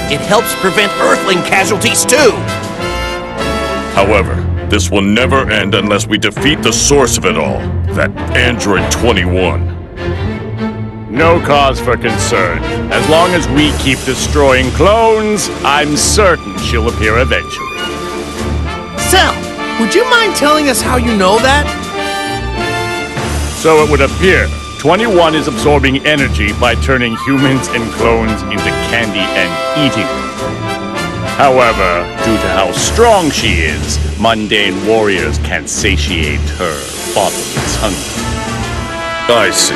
L: It helps prevent Earthling casualties too.
O: However, this will never end unless we defeat the source of it all, that Android 21.
G: No cause for concern. As long as we keep destroying clones, I'm certain she'll appear eventually.
K: Cell, would you mind telling us how you know that?
G: So it would appear 21 is absorbing energy by turning humans and clones into candy and eating them. However, due to how strong she is, mundane warriors can't satiate her bottomless hunger.
O: I see.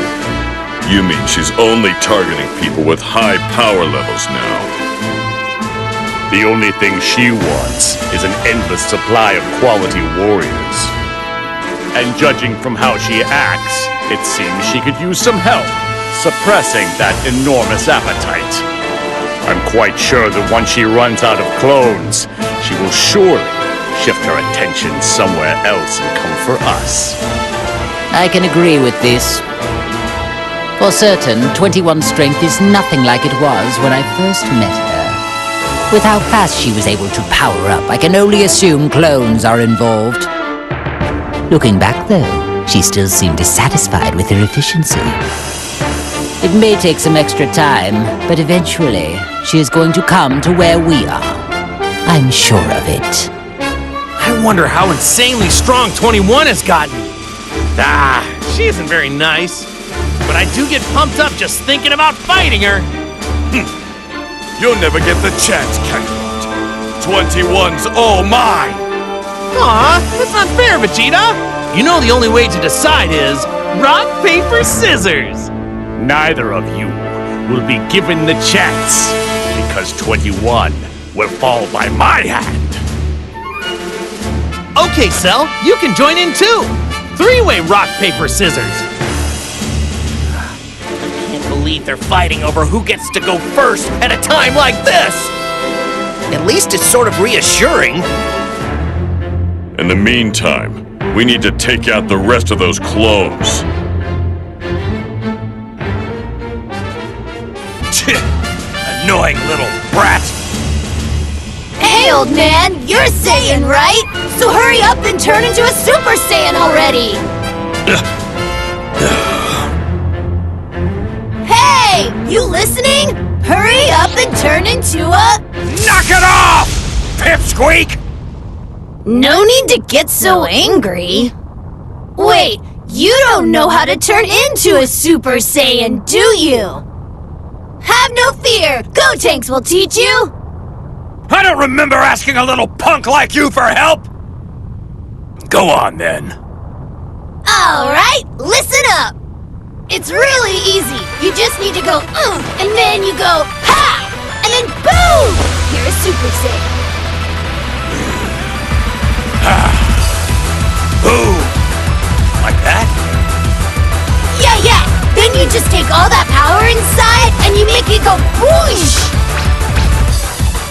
O: You mean she's only targeting people with high power levels now?
G: The only thing she wants is an endless supply of quality warriors. And judging from how she acts, it seems she could use some help suppressing that enormous appetite. I'm quite sure that once she runs out of clones, she will surely shift her attention somewhere else and come for us.
D: I can agree with this. For certain, 21's strength is nothing like it was when I first met her. With how fast she was able to power up, I can only assume clones are involved. Looking back, though, she still seemed dissatisfied with her efficiency. It may take some extra time, but eventually, she is going to come to where we are. I'm sure of it.
K: I wonder how insanely strong 21 has gotten. She isn't very nice. But I do get pumped up just thinking about fighting her.
J: You'll never get the chance, Kakarot. 21's all mine!
K: Aw, that's not fair, Vegeta! You know the only way to decide is rock, paper, scissors!
G: Neither of you will be given the chance, because 21 will fall by my hand.
K: Okay, Cell, you can join in too! Three-way rock, paper, scissors!
L: I can't believe they're fighting over who gets to go first at a time like this! At least it's sort of reassuring.
O: In the meantime, we need to take out the rest of those clones.
E: Annoying little brat!
R: Hey, old man, you're Saiyan, right? So hurry up and turn into a Super Saiyan already! Hey, you listening? Hurry up and turn into a...
E: Knock it off, pipsqueak!
R: No need to get so angry. Wait, you don't know how to turn into a Super Saiyan, do you? Have no fear, Gotenks will teach you!
E: I don't remember asking a little punk like you for help! Go on, then.
R: Alright, listen up! It's really easy. You just need to go, and then you go, ha! And then boom! You're a Super Saiyan.
E: Boom! Like that?
R: Yeah, then You just take all that power inside and you make it go whoosh!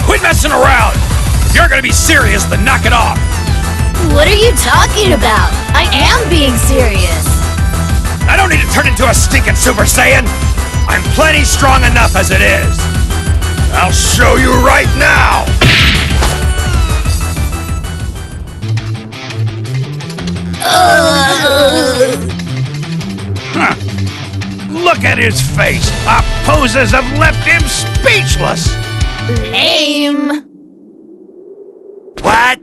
E: Quit messing around! If you're gonna be serious, then knock it off!
R: What are you talking about? I am being serious.
E: I don't need to turn into a stinking Super Saiyan! I'm plenty strong enough as it is! I'll show you right now!
A: Huh. Look at his face! Our poses have left him speechless!
R: Lame.
N: What?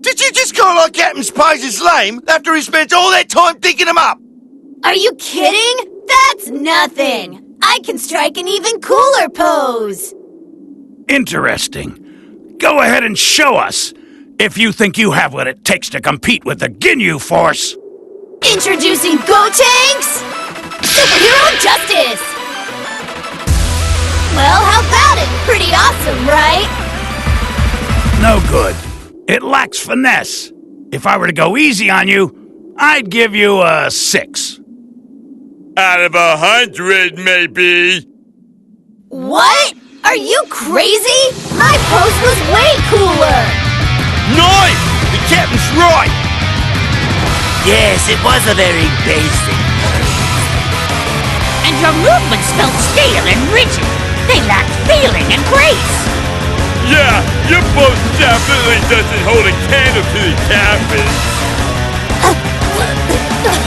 N: Did you just call our captain's poses lame after he spent all that time thinking them up?
R: Are you kidding? That's nothing. I can strike an even cooler pose.
A: Interesting. Go ahead and show us, if you think you have what it takes to compete with the Ginyu Force.
R: Introducing Gotenks! Superhero Justice! Well, how about it? Pretty awesome, right?
A: No good. It lacks finesse. If I were to go easy on you, I'd give you a 6.
O: Out of 100, maybe.
R: What? Are you crazy? My pose was way cooler!
N: Nice! The captain's right! Yes, it was a very basic pose.
F: And your movements felt stale and rigid. They lacked feeling and grace.
O: Yeah, your pose definitely doesn't hold a candle to the captain.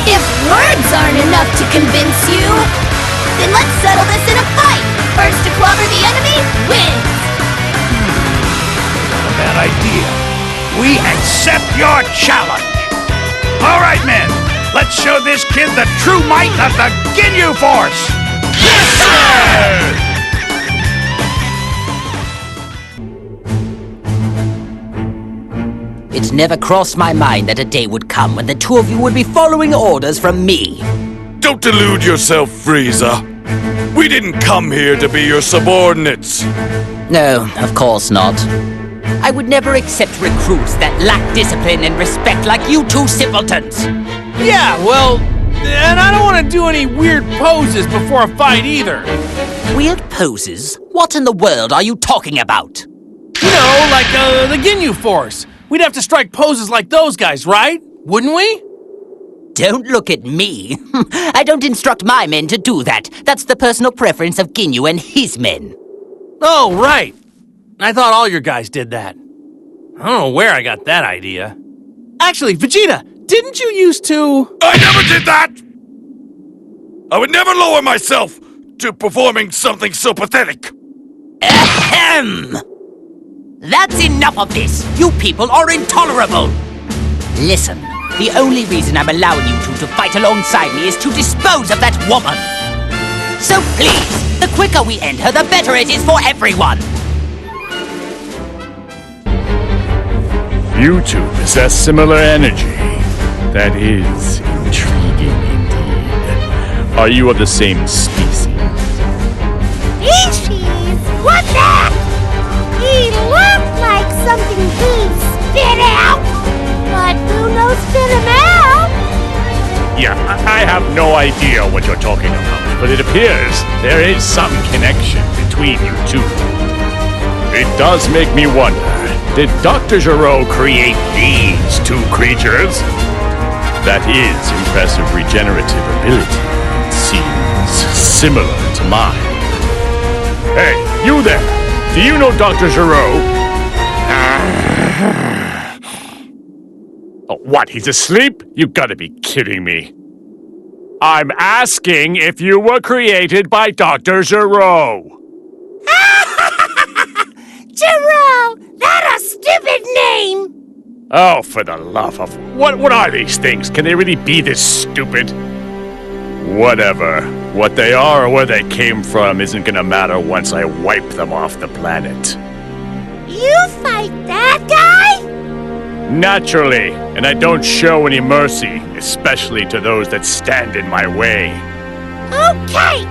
R: If words aren't enough to convince you, then let's settle this in a fight! First to clobber the enemy wins!
A: Bad idea. We accept your challenge. All right, men. Let's show this kid the true might of the Ginyu Force.
O: Yes, sir!
L: It's never crossed my mind that a day would come when the two of you would be following orders from me.
O: Don't delude yourself, Frieza. We didn't come here to be your subordinates.
L: No, of course not. I would never accept recruits that lack discipline and respect like you two simpletons.
K: Yeah, well, and I don't want to do any weird poses before a fight either.
L: Weird poses? What in the world are you talking about?
K: You know, like the Ginyu Force. We'd have to strike poses like those guys, right? Wouldn't we?
L: Don't look at me. I don't instruct my men to do that. That's the personal preference of Ginyu and his men.
K: Oh, right. I thought all your guys did that. I don't know where I got that idea. Actually, Vegeta, didn't you used to...
J: I never did that! I would never lower myself to performing something so pathetic.
L: Ahem! That's enough of this! You people are intolerable! Listen, the only reason I'm allowing you two to fight alongside me is to dispose of that woman! So please, the quicker we end her, the better it is for everyone!
G: You two possess similar energy. That is intriguing indeed. Are you of the same species?
R: Species? What's that? He looked like something he'd spit out! But who knows spit him out?
G: Yeah, I have no idea what you're talking about, but it appears there is some connection between you two. It does make me wonder, did Dr. Gero create these two creatures? That is impressive regenerative ability. It seems similar to mine. Hey, you there! Do you know Dr. Gero? Oh, what, he's asleep? You gotta be kidding me. I'm asking if you were created by Dr. Gero.
R: Gero! That a stupid name!
G: Oh, for the love of... What are these things? Can they really be this stupid? Whatever. What they are or where they came from isn't gonna matter once I wipe them off the planet.
R: You fight that guy?
G: Naturally, and I don't show any mercy, especially to those that stand in my way.
R: Okay,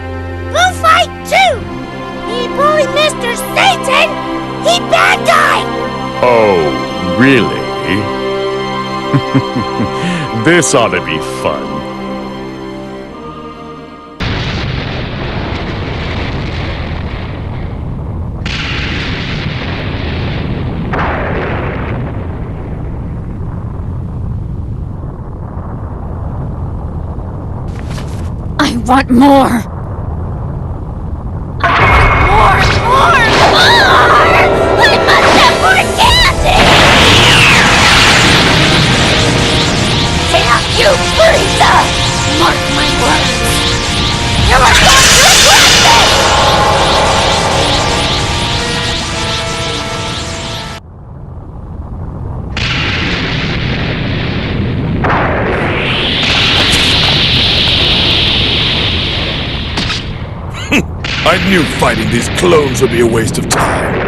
R: we'll fight too! He bully Mr. Satan! He bad guy!
G: Oh, really? This ought to be fun.
R: want more. More! I must have more candy! Damn you, Frieza! Mark my words. You are going to regret
J: I knew fighting these clones would be a waste of time.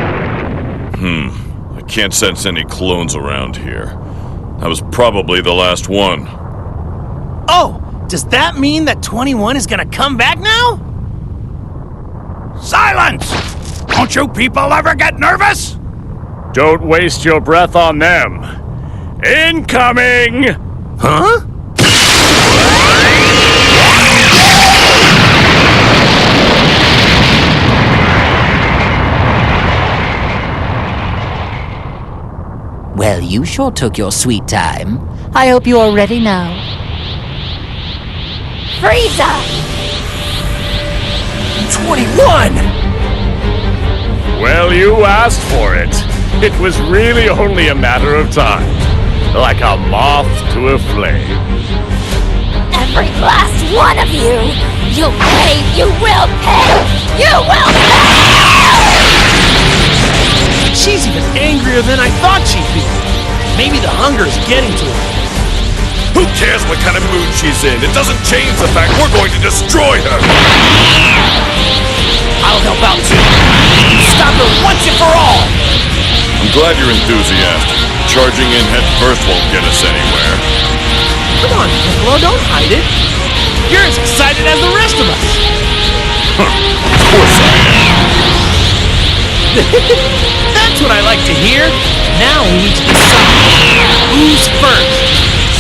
O: I can't sense any clones around here. That was probably the last one.
K: Oh, does that mean that 21 is gonna come back now?
A: Silence! Don't you people ever get nervous?
G: Don't waste your breath on them. Incoming!
K: Huh?
D: Well, you sure took your sweet time. I hope you are ready now.
R: Frieza!
K: 21!
G: Well, you asked for it. It was really only a matter of time. Like a moth to a flame.
R: Every last one of you! You'll pay! You will pay! You will pay!
K: She's even angrier than I thought she'd be. Maybe the hunger is getting to her.
J: Who cares what kind of mood she's in? It doesn't change the fact we're going to destroy her!
K: I'll help out too. Stop her once and for all!
O: I'm glad you're enthusiastic. Charging in head first won't get us anywhere.
K: Come on, Piccolo, don't hide it. You're as excited as the rest of us.
O: Of course I am.
K: That's what I like to hear. Now we need to decide who's first.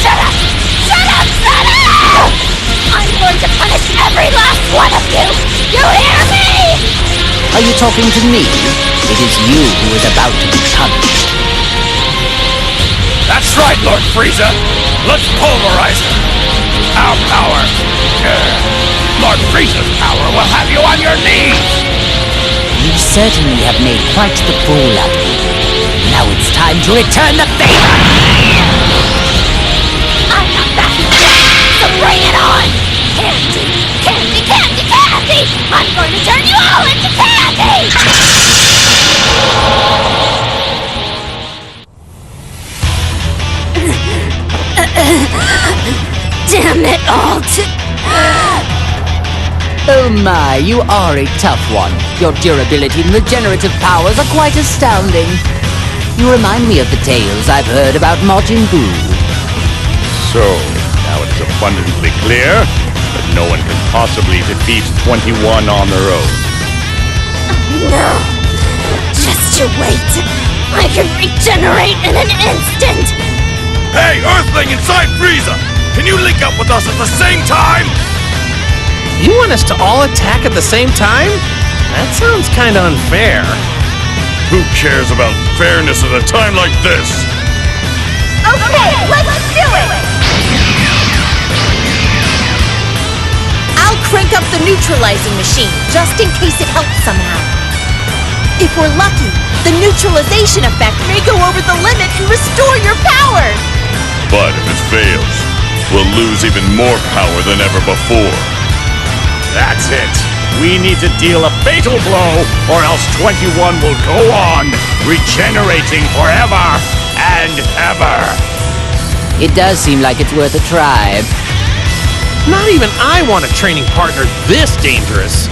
R: Shut up! Shut up! Shut up! I'm going to punish every last one of you! You hear me?
D: Are you talking to me? It is you who is about to be punished.
A: That's right, Lord Frieza. Let's pulverize her. Our power. Lord Frieza's power will have you on your knees.
D: You certainly have made quite the fool of me. Now it's time to return the favor!
R: I'm not backing down, so bring it on! Candy! Candy! Candy! Candy! I'm going to turn you all into candy! Damn it all to...
D: Oh my, you are a tough one. Your durability and regenerative powers are quite astounding. You remind me of the tales I've heard about Majin Buu.
G: So, now it is abundantly clear that no one can possibly defeat 21 on their own.
R: No. Just you wait. I can regenerate in an instant.
J: Hey, Earthling inside Frieza! Can you link up with us at the same time?
K: You want us to all attack at the same time? That sounds kinda unfair.
O: Who cares about fairness at a time like this?
R: Okay, let's do it!
M: I'll crank up the neutralizing machine, just in case it helps somehow. If we're lucky, the neutralization effect may go over the limit and restore your power!
O: But if it fails, we'll lose even more power than ever before.
G: That's it. We need to deal a fatal blow, or else 21 will go on, regenerating forever and ever.
D: It does seem like it's worth a try.
K: Not even I want a training partner this dangerous.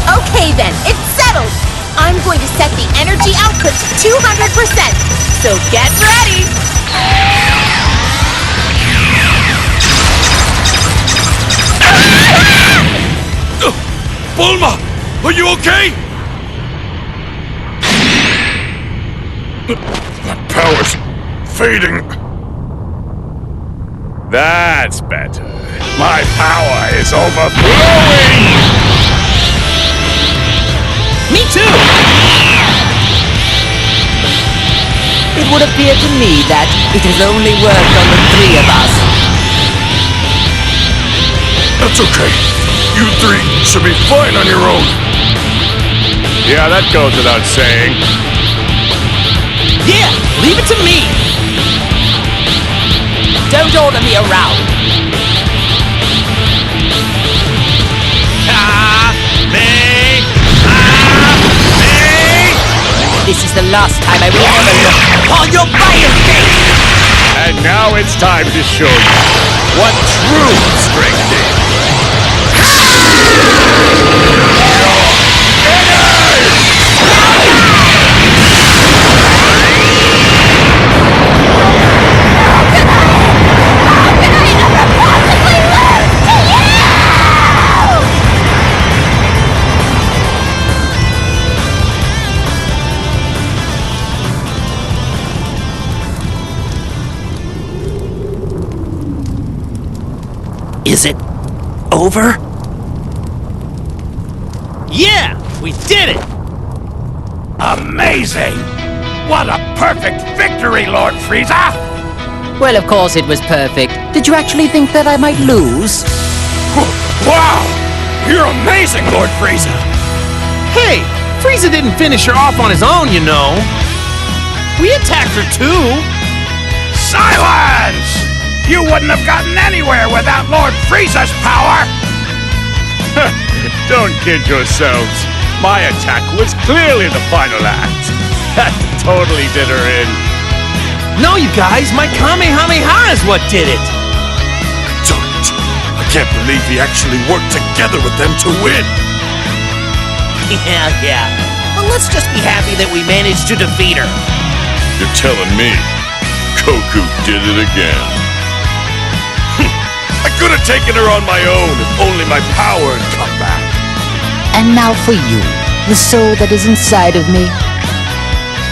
M: Okay then, it's settled! I'm going to set the energy output to 200%, so get ready!
J: Bulma! Are you okay?
O: My power's fading.
G: That's better. My power is overflowing!
K: Me too!
D: It would appear to me that it has only worked on the three of us.
J: That's okay. You three should be fine on your own.
G: Yeah, that goes without saying.
L: Yeah, leave it to me. Don't order me around. This is the last time I will ever look upon your vile face!
G: And now it's time to show you what true strength is.
L: Is it over?
K: Yeah, we did it!
A: Amazing! What a perfect victory, Lord Frieza!
D: Well, of course it was perfect. Did you actually think that I might lose?
E: Wow! You're amazing, Lord Frieza!
K: Hey, Frieza didn't finish her off on his own, you know. We attacked her too.
A: Silence! You wouldn't have gotten anywhere without Lord Frieza's power!
G: Don't kid yourselves. My attack was clearly the final act. That totally did her in.
K: No, you guys, my Kamehameha is what did it.
J: Darn it. I can't believe he actually worked together with them to win.
L: Yeah. Well, let's just be happy that we managed to defeat her.
O: You're telling me Goku did it again.
J: I could have taken her on my own if only my power had come back.
D: And now for you, the soul that is inside of me.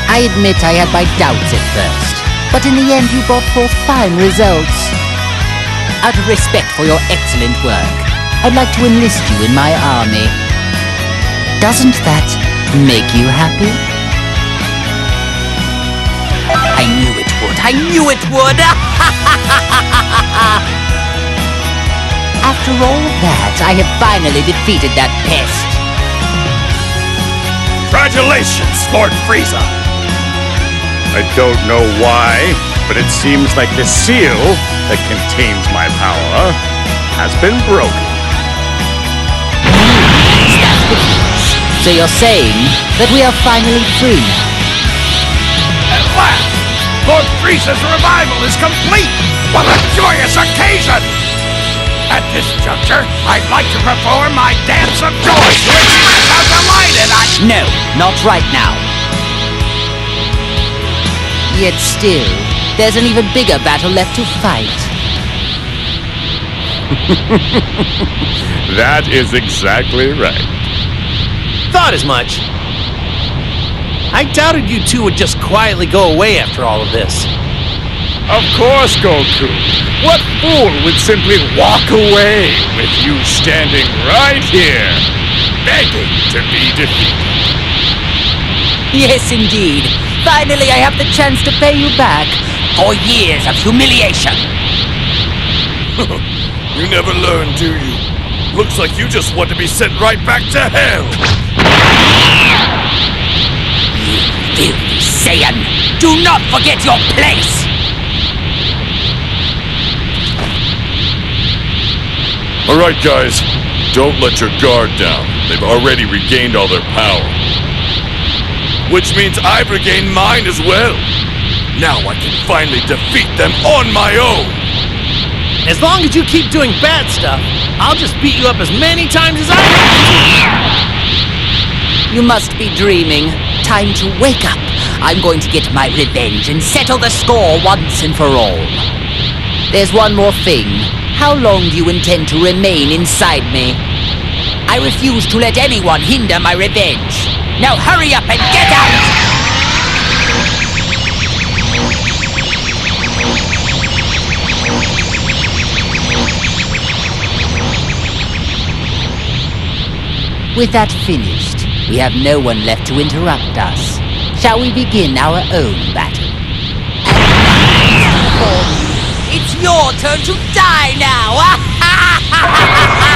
D: I admit I had my doubts at first, but in the end you brought forth fine results. Out of respect for your excellent work, I'd like to enlist you in my army. Doesn't that make you happy?
L: I knew it would. I knew it would!
D: After all that, I have finally defeated that pest.
E: Congratulations, Lord Frieza!
G: I don't know why, but it seems like the seal that contains my power has been broken.
D: So you're saying that we are finally free?
A: At last, Lord Frieza's revival is complete! What a joyous occasion! At this juncture, I'd like to perform my dance of joy to express how delighted I...
D: No, not right now. Yet still, there's an even bigger battle left to fight.
G: That is exactly right.
K: Thought as much. I doubted you two would just quietly go away after all of this.
G: Of course, Goku. What fool would simply walk away with you standing right here, begging to be defeated?
D: Yes, indeed. Finally, I have the chance to pay you back for years of humiliation.
J: You never learn, do you? Looks like you just want to be sent right back to hell.
L: You filthy Saiyan! Do not forget your place!
O: Alright, guys. Don't let your guard down. They've already regained all their power.
J: Which means I've regained mine as well. Now I can finally defeat them on my own.
K: As long as you keep doing bad stuff, I'll just beat you up as many times as I want.
D: You must be dreaming. Time to wake up. I'm going to get my revenge and settle the score once and for all. There's one more thing. How long do you intend to remain inside me? I refuse to let anyone hinder my revenge. Now hurry up and get out! With that finished, we have no one left to interrupt us. Shall we begin our own battle?
L: It's your turn to die now!
N: Ha ha ha ha!